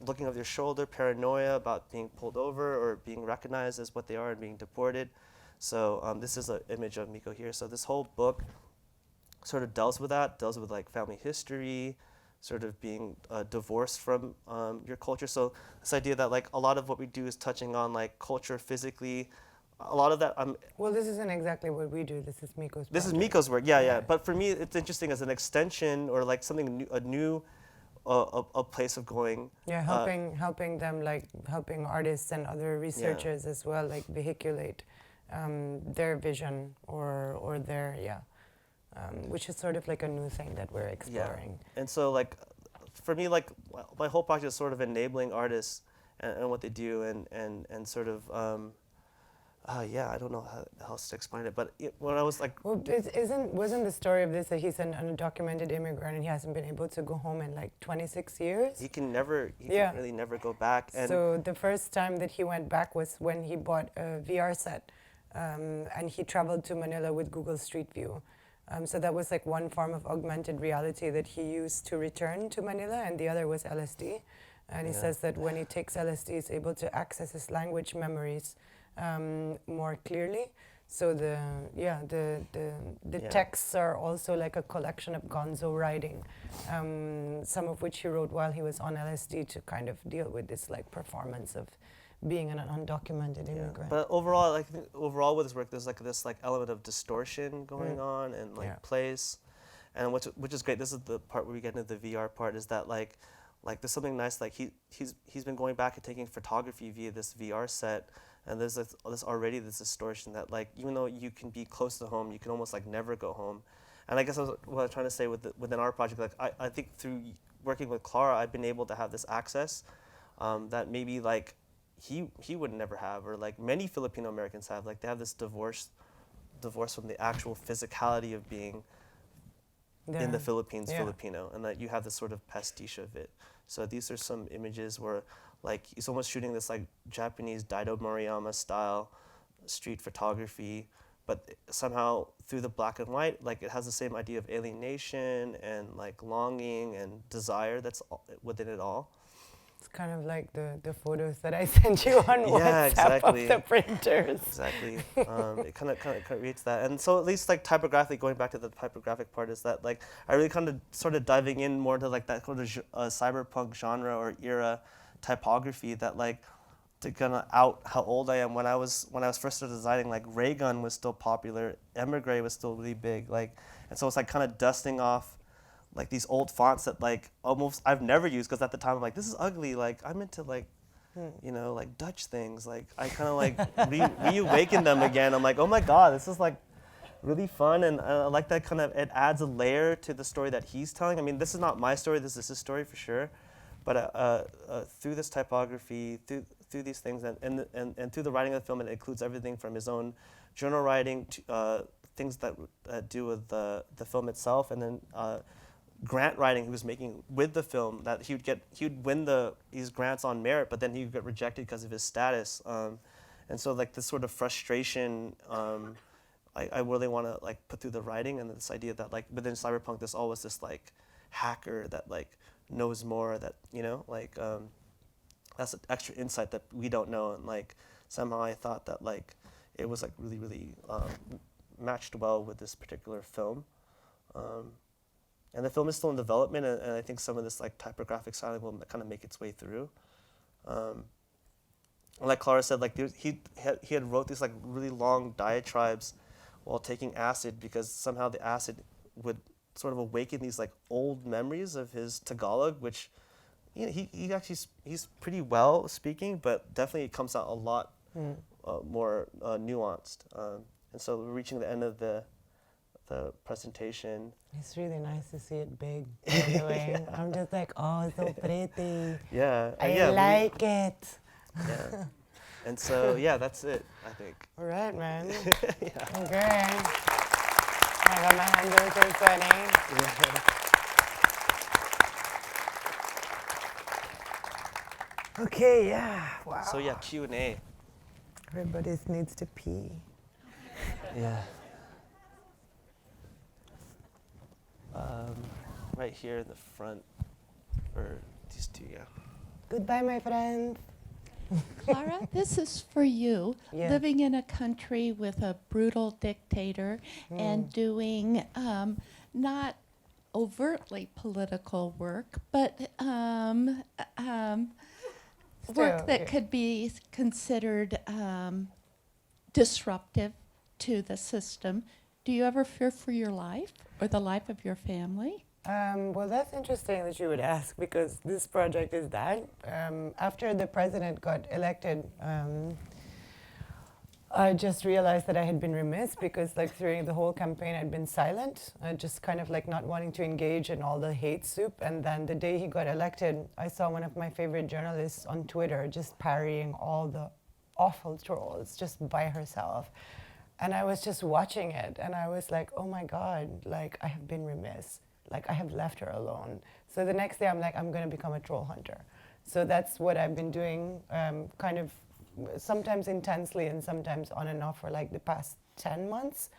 looking over your shoulder paranoia about being pulled over or being recognized as what they are and being deported. So this is an image of Miko here. So this whole book sort of deals with that, deals with like family history, sort of being divorced from your culture. So this idea that like a lot of what we do is touching on like culture physically. A lot of that. Well, this isn't exactly what we do. This is Miko's. This is project. Miko's work, yeah. But for me, it's interesting as an extension or like something new, a place of going. Yeah, helping them, like helping artists and other researchers as well, like vehiculate their vision or their which is sort of like a new thing that we're exploring. Yeah. And so like, for me, like my whole project is sort of enabling artists and what they do and sort of. I don't know how else to explain it, but when I was like... Well, wasn't the story of this that he's an undocumented immigrant and he hasn't been able to go home in like 26 years? He can really never go back. And so the first time that he went back was when he bought a VR set and he traveled to Manila with Google Street View. So that was like one form of augmented reality that he used to return to Manila, and the other was LSD. And he says that when he takes LSD, he's able to access his language memories more clearly. So the Yeah. texts are also like a collection of gonzo writing, some of which he wrote while he was on LSD to kind of deal with this like performance of being an undocumented immigrant. But overall, like overall with his work, there's like this like element of distortion going Mm. on and like Yeah. place, and which is great. This is the part where we get into the VR part. Is that like there's something nice. Like he's been going back and taking photography via this VR set, and there's this distortion that like even though you can be close to home, you can almost like never go home. And I guess what I was trying to say within our project, like I think through working with Clara, I've been able to have this access that maybe like he would never have, or like many Filipino Americans have. Like they have this divorce from the actual physicality of being in the Philippines, Yeah. Filipino, and that you have this sort of pastiche of it. So these are some images where like he's almost shooting this like Japanese Daido Moriyama style street photography, but somehow through the black and white, like it has the same idea of alienation and like longing and desire that's within it all. It's kind of like the photos that I sent you on Yeah, WhatsApp exactly. of the printers. Exactly. It kind of creates that. And so at least like typographically, going back to the typographic part, is that like I really kind of started diving in more to like that kind of cyberpunk genre or era typography that like to kind of out how old I am. When I was first started designing, like ray gun was still popular, emigre was still really big, like, and so it's like kind of dusting off like these old fonts that like almost I've never used, because at the time I'm like, this is ugly, like I'm into like you know, like Dutch things, like I kind of like reawaken them again. I'm like, oh my god, this is like really fun, and I like that kind of, it adds a layer to the story that he's telling. I mean, this is not my story, this is his story for sure, but through this typography, through these things, and through the writing of the film, it includes everything from his own journal writing to things that do with the film itself, and then grant writing he was making with the film, that he would win these grants on merit, but then he would get rejected because of his status, and so like this sort of frustration I really want to like put through the writing, and this idea that like within Cyberpunk there's always this like hacker that like knows more, that you know, like that's an extra insight that we don't know, and like somehow I thought that like it was like really matched well with this particular film. And the film is still in development, and I think some of this like typographic styling will kind of make its way through. And like Clara said, like he had wrote these like really long diatribes while taking acid, because somehow the acid would sort of awaken these like old memories of his Tagalog, which you know, he actually he's pretty well speaking, but definitely it comes out a lot more nuanced. And so we're reaching the end of the presentation. It's really nice to see it big, by the way. Yeah. I'm just like, oh, so pretty. Yeah, I like it. Yeah. And so yeah, that's it, I think. All right, man. Yeah. Okay. I got my hands are so sweaty. Okay, yeah. Wow. So yeah, Q&A. Everybody needs to pee. Yeah. Right here in the front, or these two, yeah. Goodbye, my friends. Clara, this is for you. Yeah. Living in a country with a brutal dictator and doing not overtly political work, but work that could be considered disruptive to the system. Do you ever fear for your life or the life of your family? Well, that's interesting that you would ask, because this project is that. After the president got elected, I just realized that I had been remiss, because like during the whole campaign I'd been silent, just kind of like not wanting to engage in all the hate soup. And then the day he got elected, I saw one of my favorite journalists on Twitter just parrying all the awful trolls just by herself. And I was just watching it, and I was like, oh my God, like I have been remiss. Like I have left her alone. So the next day I'm like, I'm gonna become a troll hunter. So that's what I've been doing, kind of sometimes intensely and sometimes on and off for like the past 10 months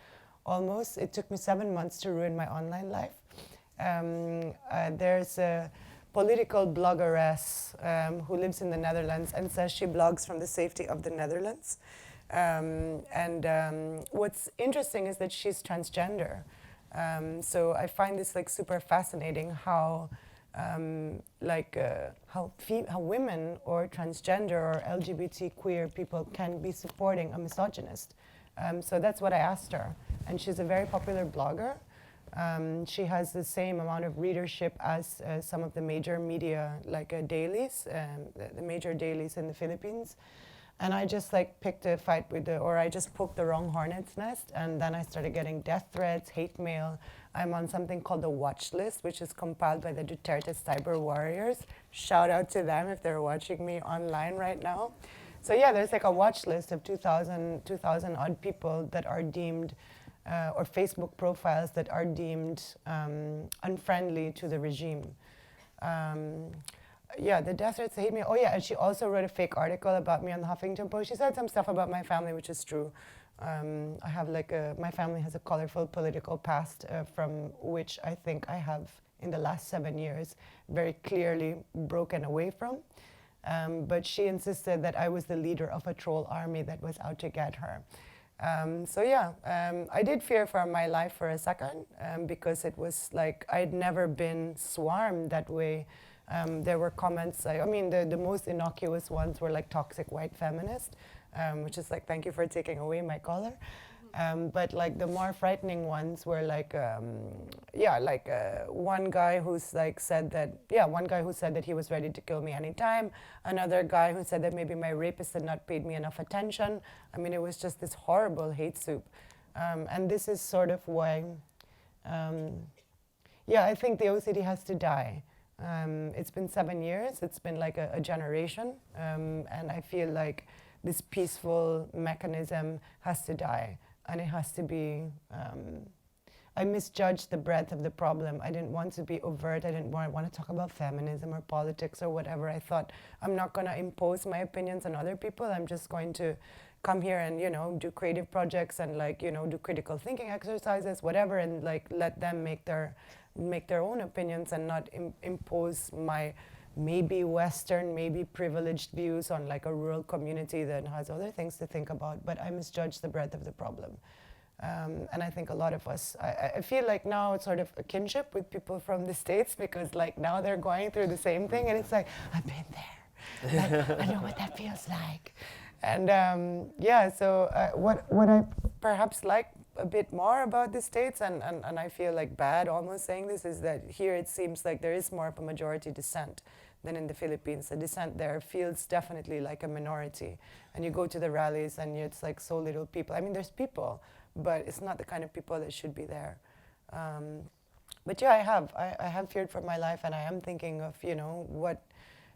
almost. It took me 7 months to ruin my online life. There's a political bloggeress who lives in the Netherlands and says she blogs from the safety of the Netherlands. What's interesting is that she's transgender. So I find this like super fascinating how how women or transgender or LGBT queer people can be supporting a misogynist. So that's what I asked her. And she's a very popular blogger. She has the same amount of readership as some of the major media, like dailies, the major dailies in the Philippines. And I just like picked a fight with I just poked the wrong hornet's nest, and then I started getting death threats, hate mail. I'm on something called the watch list, which is compiled by the Duterte cyber warriors. Shout out to them if they're watching me online right now. So yeah, there's like a watch list of 2,000 odd people that are deemed, or Facebook profiles that are deemed unfriendly to the regime. Yeah, the death threats hate me. Oh yeah, and she also wrote a fake article about me on the Huffington Post. She said some stuff about my family, which is true. I have like my family has a colorful political past from which I think I have, in the last 7 years, very clearly broken away from. But she insisted that I was the leader of a troll army that was out to get her. So yeah, I did fear for my life for a second because it was like I'd never been swarmed that way. There were comments, I mean, the most innocuous ones were like toxic white feminist, which is like, thank you for taking away my collar. But like the more frightening ones were like, one guy who's like said that, one guy who said that he was ready to kill me anytime. Another guy who said that maybe my rapist had not paid me enough attention. I mean, it was just this horrible hate soup. And this is sort of why, I think the OCD has to die. It's been 7 years, it's been like a generation, and I feel like this peaceful mechanism has to die, and it has to be, I misjudged the breadth of the problem. I didn't want to be overt, I didn't want to talk about feminism or politics or whatever. I thought, I'm not going to impose my opinions on other people, I'm just going to come here and, do creative projects and do critical thinking exercises, whatever, and let them make their own opinions and not impose my maybe Western, maybe privileged views on like a rural community that has other things to think about. But I misjudged the breadth of the problem. And I think a lot of us, I feel like now it's sort of a kinship with people from the States because like now they're going through the same thing and it's like, I've been there. Like, I know what that feels like. And so what I perhaps like a bit more about the States, and I feel like bad almost saying this, is that here it seems like there is more of a majority dissent than in the Philippines. The dissent there feels definitely like a minority. And you go to the rallies and it's like so little people. I mean, there's people, but it's not the kind of people that should be there. But yeah, I have feared for my life, and I am thinking of, what,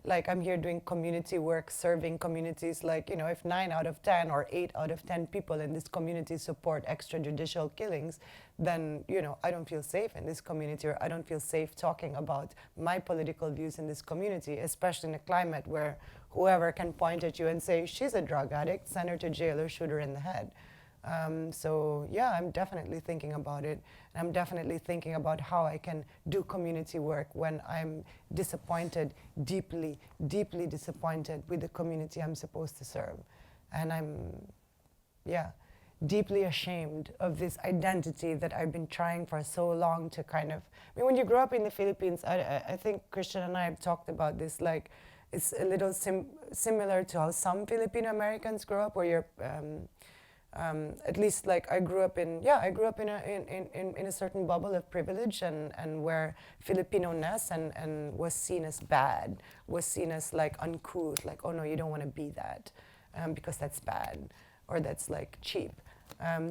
like I'm here doing community work, serving communities, like, if 9 out of 10 or 8 out of 10 people in this community support extrajudicial killings, then, I don't feel safe in this community, or I don't feel safe talking about my political views in this community, especially in a climate where whoever can point at you and say, she's a drug addict, send her to jail or shoot her in the head. So yeah, I'm definitely thinking about it. And I'm definitely thinking about how I can do community work when I'm disappointed, deeply, deeply disappointed with the community I'm supposed to serve. And I'm, deeply ashamed of this identity that I've been trying for so long to kind of, I mean, when you grow up in the Philippines, I think Kristian and I have talked about this, like, it's a little similar to how some Filipino Americans grow up, where you're, at least like I grew up in a certain bubble of privilege, and where Filipino-ness and was seen as bad, was seen as like uncouth, like, oh no, you don't want to be that, because that's bad, or that's like cheap.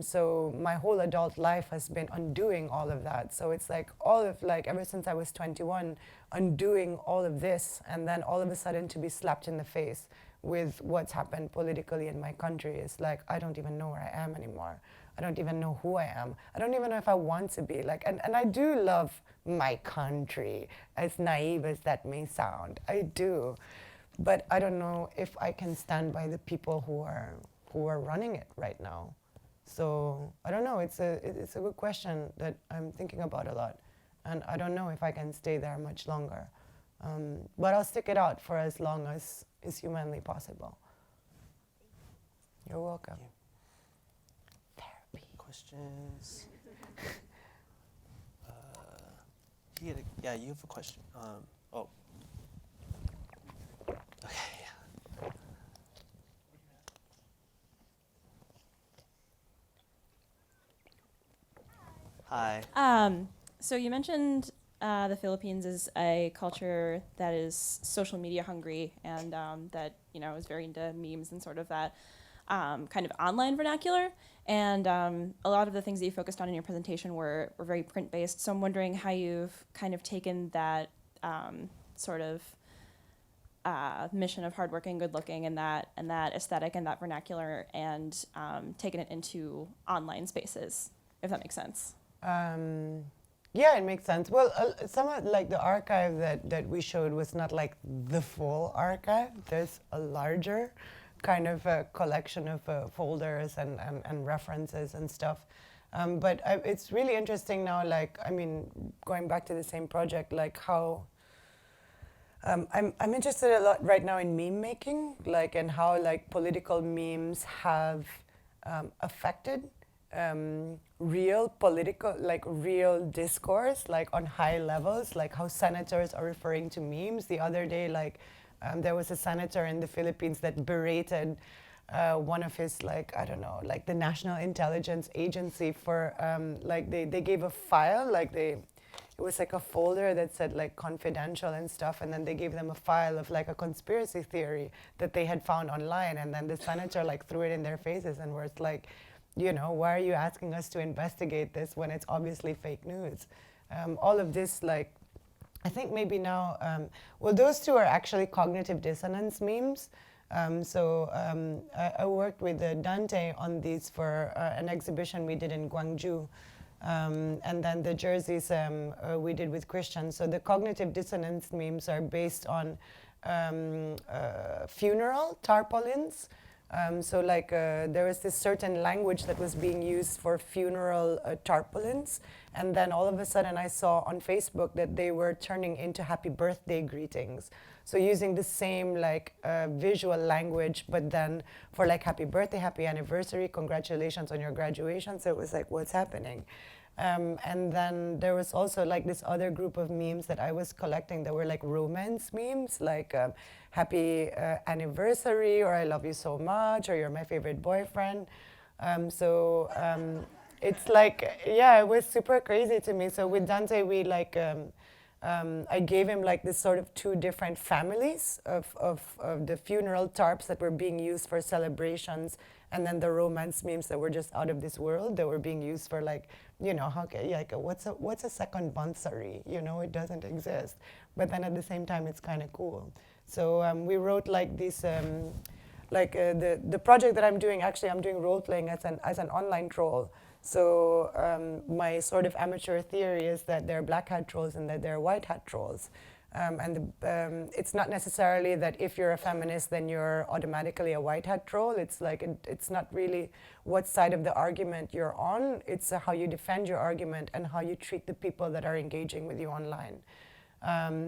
So my whole adult life has been undoing all of that. So it's like all of like, ever since I was 21, undoing all of this, and then all of a sudden to be slapped in the face with what's happened politically in my country is like, I don't even know where I am anymore. I don't even know who I am. I don't even know if I want to be. Like, and I do love my country, as naive as that may sound. I do. But I don't know if I can stand by the people who are running it right now. So I don't know, it's a good question that I'm thinking about a lot. And I don't know if I can stay there much longer. But I'll stick it out for as long as is humanly possible. You're welcome. Therapy. Questions? Yeah, you have a question. Oh. Okay. Hi. So you mentioned the Philippines is a culture that is social media hungry and that is very into memes and sort of that kind of online vernacular. And a lot of the things that you focused on in your presentation were very print based. So I'm wondering how you've kind of taken that sort of mission of hardworking, good looking, and that aesthetic and that vernacular, and taken it into online spaces, if that makes sense. Yeah, it makes sense. Well, some of like the archive that we showed was not like the full archive. There's a larger kind of collection of folders and references and stuff. But it's really interesting now, like, I mean, going back to the same project, like how I'm interested a lot right now in meme making, like, and how like political memes have affected real political, like real discourse, like on high levels, like how senators are referring to memes. The other day, like there was a senator in the Philippines that berated one of his, like, I don't know, like the National Intelligence Agency for, like they gave a file, like it was like a folder that said like confidential and stuff, and then they gave them a file of like a conspiracy theory that they had found online, and then the senator like threw it in their faces and was like, why are you asking us to investigate this when it's obviously fake news? All of this, like, I think maybe now, well, those two are actually cognitive dissonance memes. I worked with Dante on these for an exhibition we did in Gwangju. And then the jerseys we did with Kristian. So the cognitive dissonance memes are based on funeral tarpaulins. There was this certain language that was being used for funeral tarpaulins, and then all of a sudden I saw on Facebook that they were turning into happy birthday greetings. So using the same like visual language, but then for like happy birthday, happy anniversary, congratulations on your graduation. So it was like, what's happening? And then there was also like this other group of memes that I was collecting that were like romance memes, like happy anniversary, or I love you so much, or you're my favorite boyfriend. It's like, yeah, it was super crazy to me. So with Dante, we like, I gave him like this sort of two different families of the funeral tarps that were being used for celebrations, and then the romance memes that were just out of this world that were being used for like, what's a second bunsary? It doesn't exist. But then at the same time, it's kind of cool. So we wrote like this, the project that I'm doing, actually I'm doing role playing as an online troll. So my sort of amateur theory is that there are black hat trolls and that there are white hat trolls. It's not necessarily that if you're a feminist, then you're automatically a white hat troll. It's like, it's not really what side of the argument you're on. It's how you defend your argument and how you treat the people that are engaging with you online.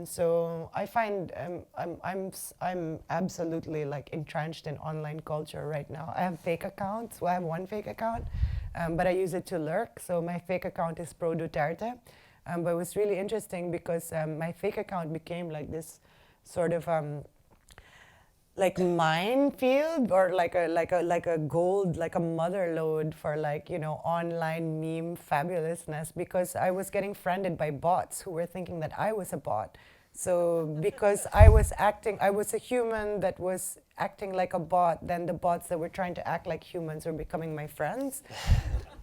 So I find I'm absolutely like entrenched in online culture right now. I have fake accounts. Well, I have one fake account, but I use it to lurk. So my fake account is pro Duterte. But it was really interesting because my fake account became like this sort of like minefield, or like a gold, like a mother lode for like, online meme fabulousness, because I was getting friended by bots who were thinking that I was a bot. So because I was a human that was acting like a bot, then the bots that were trying to act like humans were becoming my friends.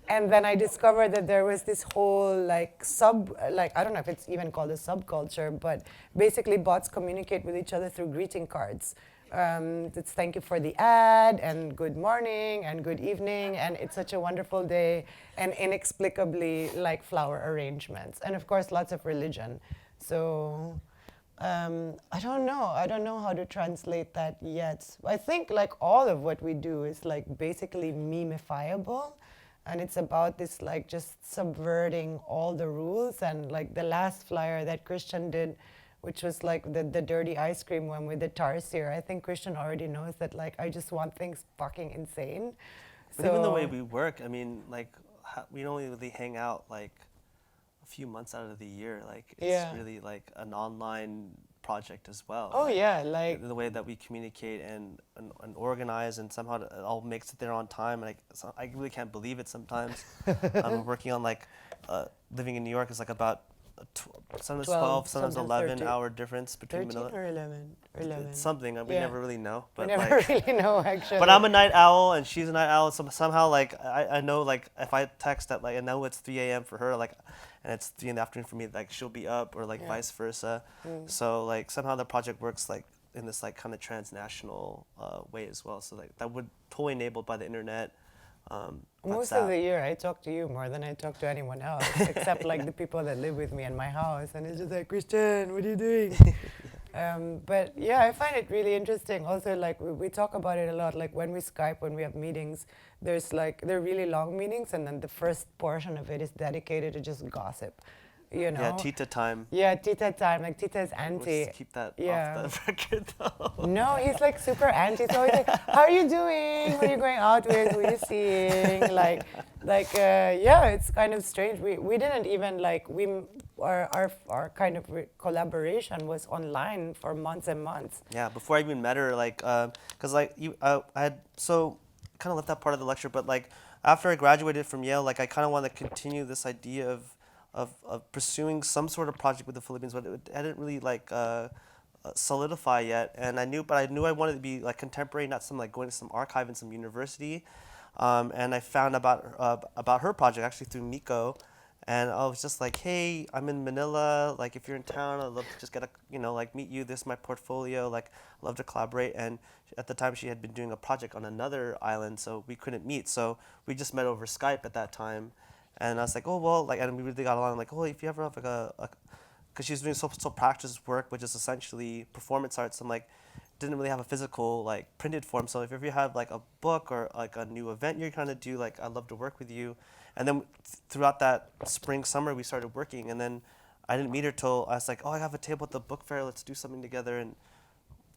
And then I discovered that there was this whole I don't know if it's even called a subculture, but basically bots communicate with each other through greeting cards. It's thank you for the ad, and good morning, and good evening, and it's such a wonderful day, and inexplicably like flower arrangements. And of course, lots of religion. So I don't know how to translate that yet. I think like all of what we do is like basically memifiable. And it's about this like just subverting all the rules. And like the last flyer that Kristian did which was like the dirty ice cream one with the tarsier. I think Kristian already knows that like I just want things fucking insane. But even the way we work, I mean, like we only really hang out like a few months out of the year. Like it's really like an online project as well. Oh yeah, like the way that we communicate and organize, and somehow it all makes it there on time. And I really can't believe it sometimes. I'm working on like living in New York is like about sometimes 12, sometimes 11 hour difference between 13 Manila. or 11 or 11. It's something we never really know. But we never really know actually. But I'm a night owl and she's a night owl. So somehow like I know like if I text at like I know it's 3 a.m. for her, like, and it's 3 in the afternoon for me, like she'll be up, or like vice versa. So like somehow the project works like in this like kind of transnational way as well. So like that would totally enabled by the internet. Most of the year I talk to you more than I talk to anyone else, except like the people that live with me in my house, and it's just like, Kristian, what are you doing? But yeah, I find it really interesting. Also, like we talk about it a lot. Like when we Skype, when we have meetings, they're really long meetings, and then the first portion of it is dedicated to just gossip. You know? Yeah, Tita time. Yeah, Tita time. Like Tita is anti. Let's keep that off the record though. No, he's like super anti. So he's like, how are you doing? Who are you going out with? Who are you seeing? Yeah, it's kind of strange. We didn't even like, our kind of collaboration was online for months and months. Yeah, before I even met her, like, cause like I had, so kind of left that part of the lecture, but like after I graduated from Yale, like I kind of want to continue this idea of pursuing some sort of project with the Philippines, but I didn't really like solidify yet. And I knew I wanted to be like contemporary, not some like going to some archive in some university. And I found about her project actually through Miko, and I was just like, hey, I'm in Manila. Like if you're in town, I'd love to just get like meet you. This is my portfolio. Like I'd love to collaborate. And at the time, she had been doing a project on another island, so we couldn't meet. So we just met over Skype at that time. And I was like, oh, well, like, and we really got along. Like, oh, if you ever have like because she was doing social practice work, which is essentially performance arts. I'm like, didn't really have a physical, like, printed form. So if you have, like, a book or, like, a new event you're trying to do, like, I'd love to work with you. And then throughout that spring, summer, we started working. And then I didn't meet her till I was like, oh, I have a table at the book fair. Let's do something together. And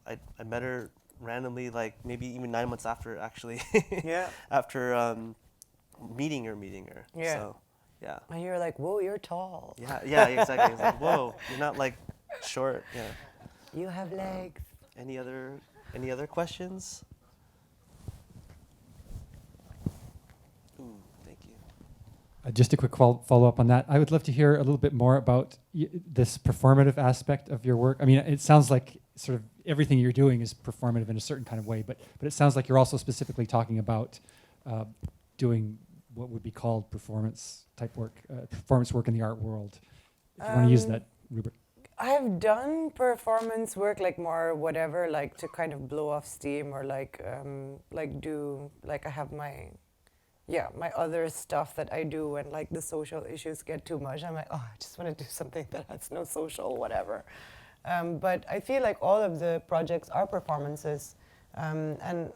I met her randomly, like, maybe even 9 months after, actually. Yeah. After meeting her. Yeah. So, yeah. And you're like, whoa, you're tall. Yeah, exactly. It's like, whoa, you're not, like, short. Yeah. You have legs. Any other questions? Thank you. Just a quick follow-up on that. I would love to hear a little bit more about this performative aspect of your work. I mean, it sounds like sort of everything you're doing is performative in a certain kind of way, but it sounds like you're also specifically talking about doing what would be called performance type work, performance work in the art world. If you want to use that rubric. I've done performance work, like more whatever, like to kind of blow off steam, or like do, like I have my other stuff that I do when like the social issues get too much. I'm like, oh, I just want to do something that has no social whatever. But I feel like all of the projects are performances, and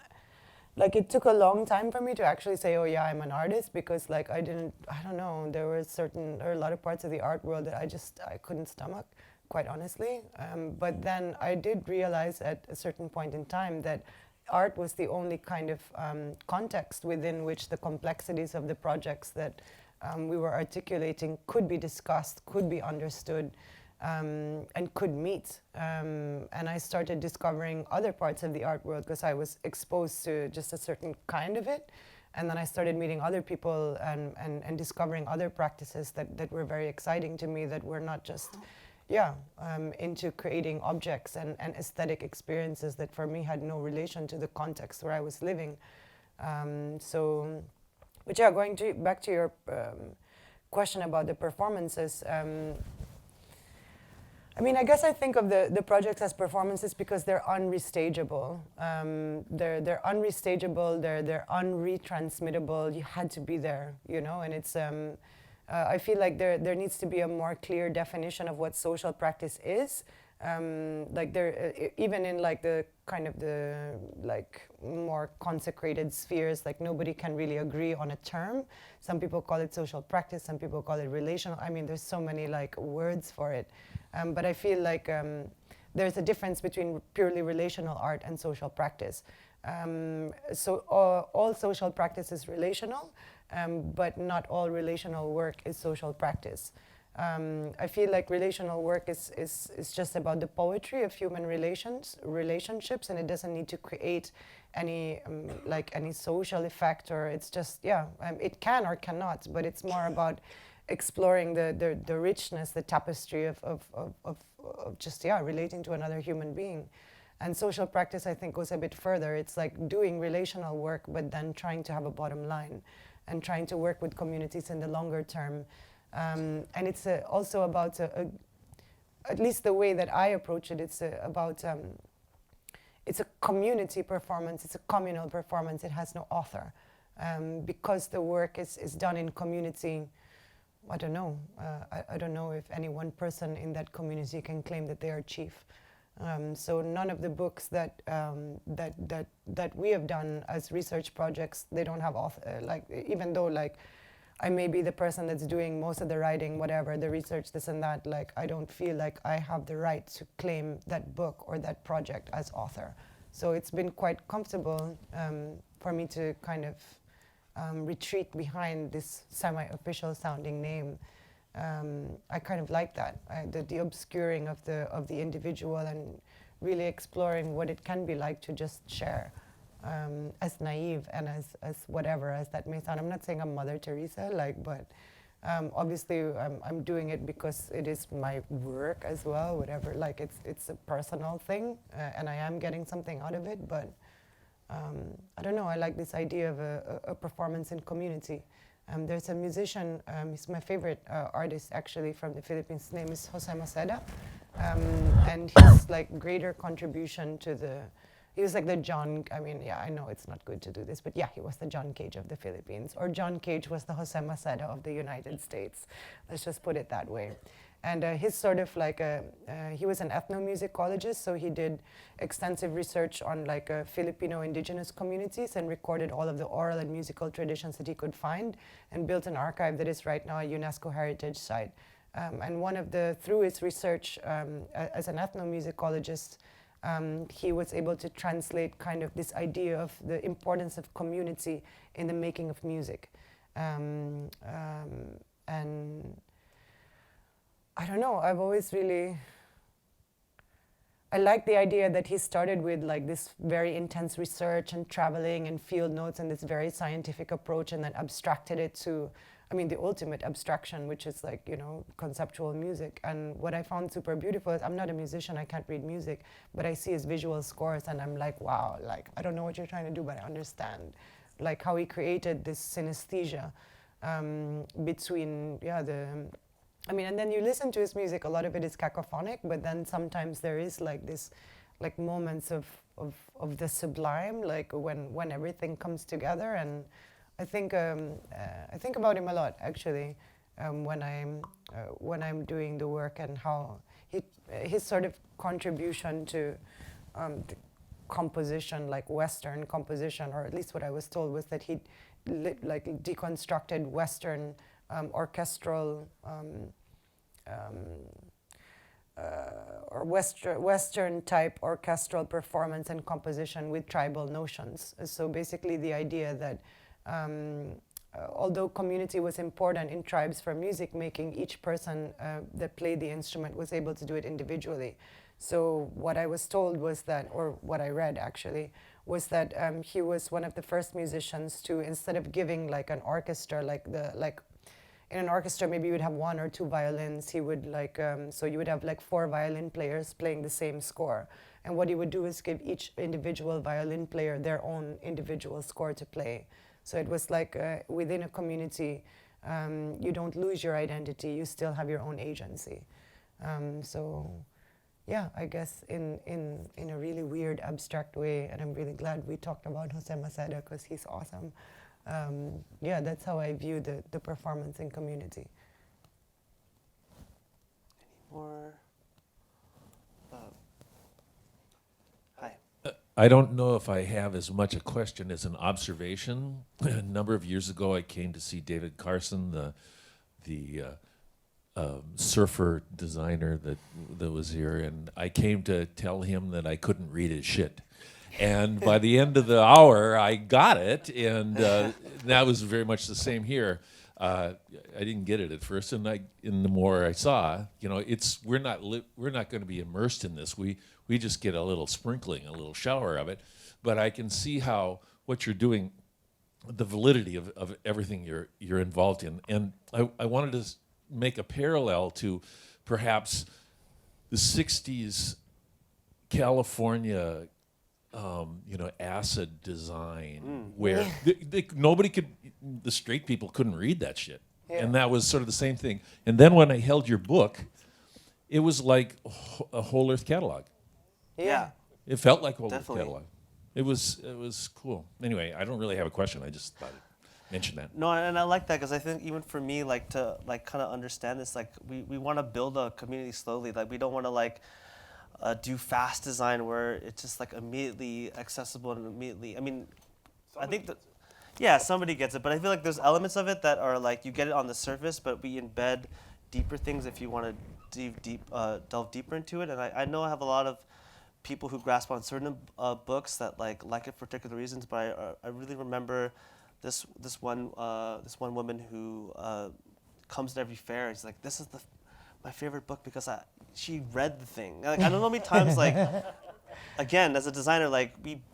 like it took a long time for me to actually say, oh yeah, I'm an artist, because like I don't know, there were a lot of parts of the art world that I couldn't stomach, quite honestly. But then I did realize at a certain point in time that art was the only kind of context within which the complexities of the projects that we were articulating could be discussed, could be understood, and could meet. And I started discovering other parts of the art world because I was exposed to just a certain kind of it. And then I started meeting other people and discovering other practices that were very exciting to me, that were not just into creating objects and aesthetic experiences that for me had no relation to the context where I was living. Going back to your question about the performances, I mean, I guess I think of the projects as performances because they're unrestageable. They're unrestageable, they're unretransmittable. You had to be there, you know, and it's, I feel like there needs to be a more clear definition of what social practice is, Like there, even in like the kind of the like more consecrated spheres, like nobody can really agree on a term. Some people call it social practice, some people call it relational. I mean, there's so many like words for it. But I feel like there's a difference between purely relational art and social practice. So all social practice is relational, but not all relational work is social practice. I feel like relational work is just about the poetry of human relationships, and it doesn't need to create any like any social effect, or it's just it can or cannot, but it's more about exploring the richness, the tapestry of just relating to another human being. And social practice, I think, goes a bit further. It's like doing relational work, but then trying to have a bottom line and trying to work with communities in the longer term. And it's also about, at least the way that I approach it, it's about, it's a community performance, it's a communal performance, it has no author. Because the work is done in community, I don't know. I don't know if any one person in that community can claim that they are chief. So none of the books that we have done as research projects, they don't have author. Like, even though like I may be the person that's doing most of the writing, whatever, the research, this and that, like I don't feel like I have the right to claim that book or that project as author. So it's been quite comfortable for me to kind of retreat behind this semi-official sounding name. I kind of like that, the obscuring of the individual, and really exploring what it can be like to just share, as naive and as whatever as that may sound. I'm not saying I'm Mother Teresa, like, but obviously I'm doing it because it is my work as well. Whatever, like it's a personal thing, and I am getting something out of it. But I don't know. I like this idea of a performance in community. There's a musician, he's my favorite artist actually from the Philippines. His name is Jose Maceda, and his like greater contribution to he was like the John, I mean, yeah, I know it's not good to do this, but yeah, he was the John Cage of the Philippines, or John Cage was the Jose Maceda of the United States. Let's just put it that way. And he's sort of like he was an ethnomusicologist, so he did extensive research on like Filipino indigenous communities and recorded all of the oral and musical traditions that he could find, and built an archive that is right now a UNESCO heritage site. And through his research as an ethnomusicologist, he was able to translate kind of this idea of the importance of community in the making of music. And I don't know, I've always really, I like the idea that he started with like this very intense research and traveling and field notes and this very scientific approach, and then abstracted it to, I mean, the ultimate abstraction, which is like, you know, conceptual music. And what I found super beautiful is, I'm not a musician, I can't read music, but I see his visual scores and I'm like, wow, like, I don't know what you're trying to do, but I understand. Like how he created this synesthesia between, I mean, and then you listen to his music, a lot of it is cacophonic, but then sometimes there is like this, like moments of the sublime, like when everything comes together. And I think about him a lot, actually, when I'm doing the work, and how his sort of contribution to the composition, like Western composition, or at least what I was told was that he like deconstructed Western orchestral or Western type orchestral performance and composition with tribal notions. So basically the idea that although community was important in tribes for music making, each person that played the instrument was able to do it individually. So what I was told was that, or what I read actually, was that he was one of the first musicians to, instead of giving like an orchestra, like in an orchestra maybe you would have one or two violins, he would like, so you would have like 4 violin players playing the same score. And what he would do is give each individual violin player their own individual score to play. So it was like within a community, you don't lose your identity, you still have your own agency. So yeah, I guess in a really weird, abstract way, and I'm really glad we talked about Jose Maceda because he's awesome. Yeah, that's how I view the performance in community. Any more? I don't know if I have as much a question as an observation. A number of years ago, I came to see David Carson, the surfer designer that was here, and I came to tell him that I couldn't read his shit. And by the end of the hour, I got it, and that was very much the same here. I didn't get it at first, and the more I saw, we're not going to be immersed in this. We just get a little sprinkling, a little shower of it. But I can see how what you're doing, the validity of everything you're involved in, and I wanted to make a parallel to perhaps the '60s California. Acid design where nobody could, the straight people couldn't read that shit. Yeah. And that was sort of the same thing. And then when I held your book, it was like a Whole Earth catalog. Yeah. It felt like a Whole Definitely. Earth catalog. It was cool. Anyway, I don't really have a question. I just thought I'd mention that. No, and I like that because I think even for me, to kind of understand this, we want to build a community slowly. We don't want to do fast design where it's just immediately accessible and immediately. I mean, I think that, yeah, somebody gets it, but I feel like there's elements of it that are you get it on the surface, but we embed deeper things if you want to delve deeper into it. And I know I have a lot of people who grasp on certain books that like it for particular reasons, but I really remember this one woman who comes to every fair. And she's like, this is my favorite book because she read the thing. I don't know how many times, again, as a designer,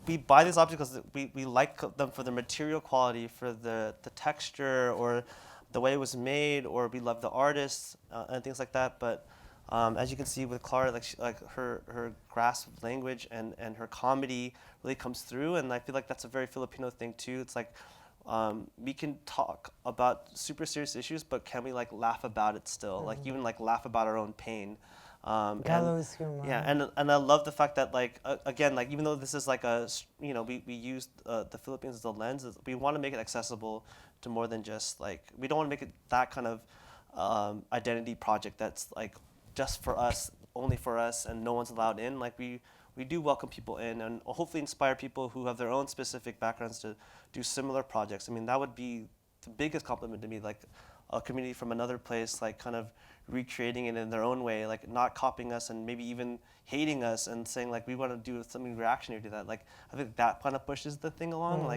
we buy these objects because we like them for the material quality, for the texture, or the way it was made, or we love the artists and things like that. But as you can see with Clara, her grasp of language and her comedy really comes through, and I feel like that's a very Filipino thing too. It's we can talk about super serious issues, but can we laugh about it still? Even laugh about our own pain. Gallows humor. Yeah, and I love the fact that again, even though this is we use the Philippines as a lens, we want to make it accessible to more than just we don't want to make it that kind of identity project that's just for us, only for us, and no one's allowed in. We do welcome people in and hopefully inspire people who have their own specific backgrounds to do similar projects. I mean, that would be the biggest compliment to me, a community from another place, kind of recreating it in their own way, not copying us and maybe even hating us and saying we want to do something reactionary to that. I think that kind of pushes the thing along.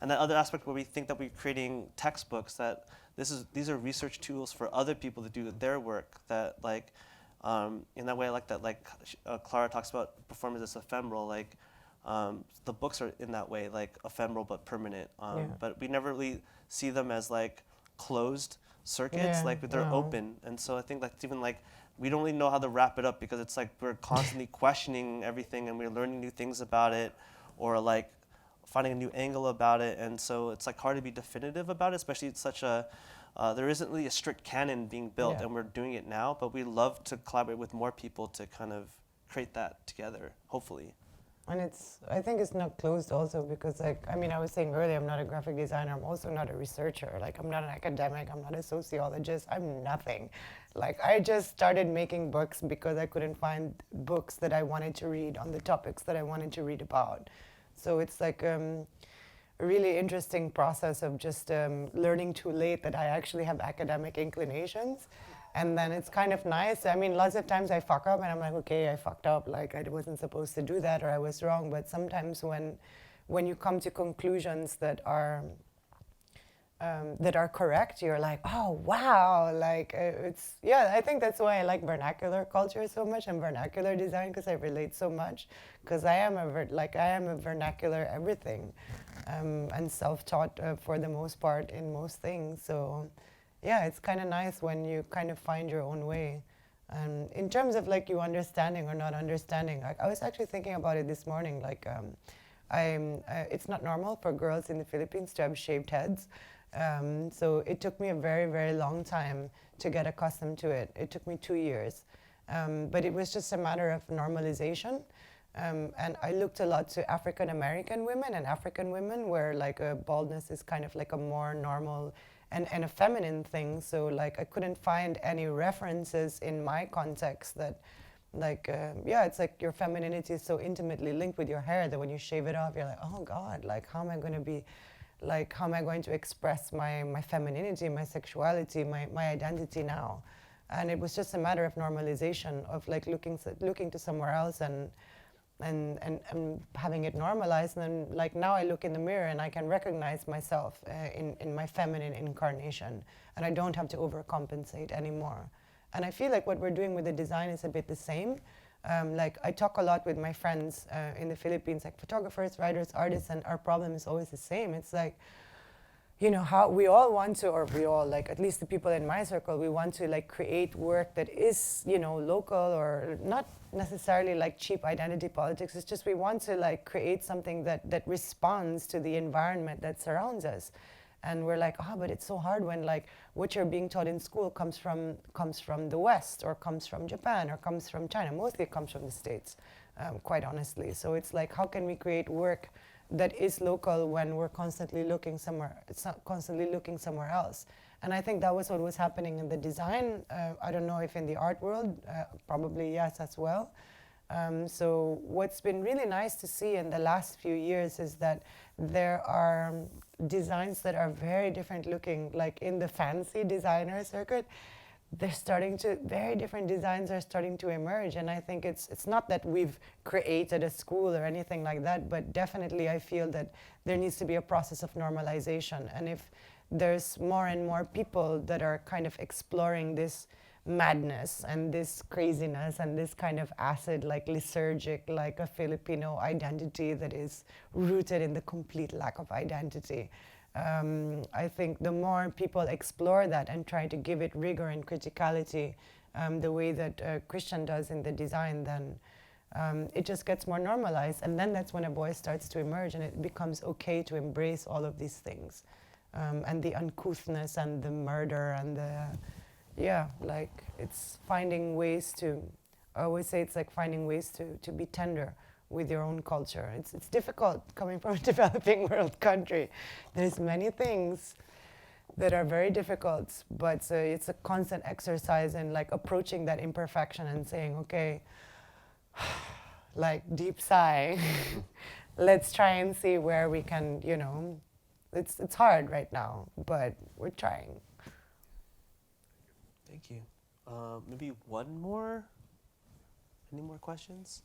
And that other aspect where we think that we're creating textbooks, that these are research tools for other people to do their work, that in that way, I like that. Clara talks about performance as ephemeral. The books are in that way, ephemeral but permanent. But we never really see them as closed circuits. They're open. And so I think that's even we don't really know how to wrap it up because it's we're constantly questioning everything and we're learning new things about it, or finding a new angle about it. And so it's hard to be definitive about it, especially it's such a. There isn't really a strict canon being built, and we're doing it now, but we love to collaborate with more people to kind of create that together, hopefully. And I think it's not closed also because I was saying earlier, I'm not a graphic designer, I'm also not a researcher. I'm not an academic, I'm not a sociologist, I'm nothing. I just started making books because I couldn't find books that I wanted to read on the topics that I wanted to read about. So it's a really interesting process of just learning too late that I actually have academic inclinations. And then it's kind of nice. I mean, lots of times I fuck up and I'm like, okay, I fucked up. I wasn't supposed to do that, or I was wrong. But sometimes when you come to conclusions that are correct, you're like, oh, wow. I think that's why I like vernacular culture so much and vernacular design, because I relate so much. Because I am a vernacular everything. And self-taught for the most part in most things. So yeah, it's kind of nice when you kind of find your own way. In terms of you understanding or not understanding, I was actually thinking about it this morning. It's not normal for girls in the Philippines to have shaved heads. So it took me a very, very long time to get accustomed to it. It took me 2 years. But it was just a matter of normalization. And I looked a lot to African American women and African women where baldness is kind of a more normal and a feminine thing. So I couldn't find any references in my context that Yeah, it's like your femininity is so intimately linked with your hair that when you shave it off, you're like, oh God, like how am I going to be, like how am I going to express my femininity, my sexuality, my identity now? And it was just a matter of normalization, of like looking to somewhere else and having it normalized. And then like now I look in the mirror and I can recognize myself in my feminine incarnation, and I don't have to overcompensate anymore. And I feel like what we're doing with the design is a bit the same. Like I talk a lot with my friends in the Philippines, like photographers, writers, artists, and our problem is always the same. It's like, you know, how we all want to, or we all, like at least the people in my circle, we want to like create work that is, you know, local, or not necessarily like cheap identity politics. It's just we want to like create something that responds to the environment that surrounds us. And we're like, oh, but it's so hard when like what you're being taught in school comes from the West, or comes from Japan, or comes from China. Mostly it comes from the States, quite honestly. So it's like, how can we create work that is local when we're constantly looking somewhere else? And I think that was what was happening in the design. I don't know if in the art world, probably yes as well. So what's been really nice to see in the last few years is that there are designs that are very different looking, like in the fancy designer circuit. Very different designs are starting to emerge, and I think it's not that we've created a school or anything like that, but definitely I feel that there needs to be a process of normalization. And if there's more and more people that are kind of exploring this madness and this craziness and this kind of acid, like lysergic, like a Filipino identity that is rooted in the complete lack of identity. I think the more people explore that and try to give it rigor and criticality, the way that Kristian does in the design, then it just gets more normalized. And then that's when a voice starts to emerge, and it becomes okay to embrace all of these things. And the uncouthness and the murder and like it's finding ways to, I always say it's like finding ways to be tender with your own culture. It's difficult coming from a developing world country. There's many things that are very difficult, but it's a constant exercise in like approaching that imperfection and saying, okay, like deep sigh, let's try and see where we can, you know, it's hard right now, but we're trying. Thank you. Maybe one more? Any more questions?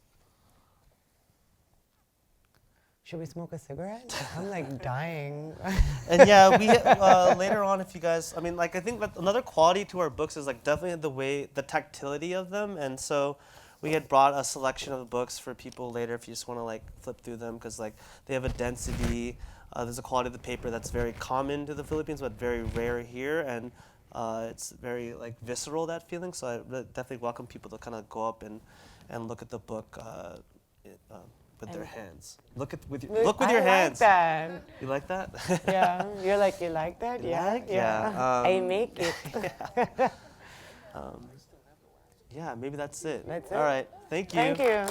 Should we smoke a cigarette? I'm like dying. And yeah, we later on, if you guys, I mean, like I think that another quality to our books is like definitely the tactility of them. And so we had brought a selection of books for people later if you just want to like flip through them, because like they have a density. There's a quality of the paper that's very common to the Philippines, but very rare here, and it's very like visceral, that feeling. So I definitely welcome people to kind of go up and look at the book with their hands. Look with your hands. I like that. You like that? Yeah, you're like, you like that? You Yeah, like? yeah. I make it. Yeah, maybe that's it. That's it. All right. Thank you. Thank you.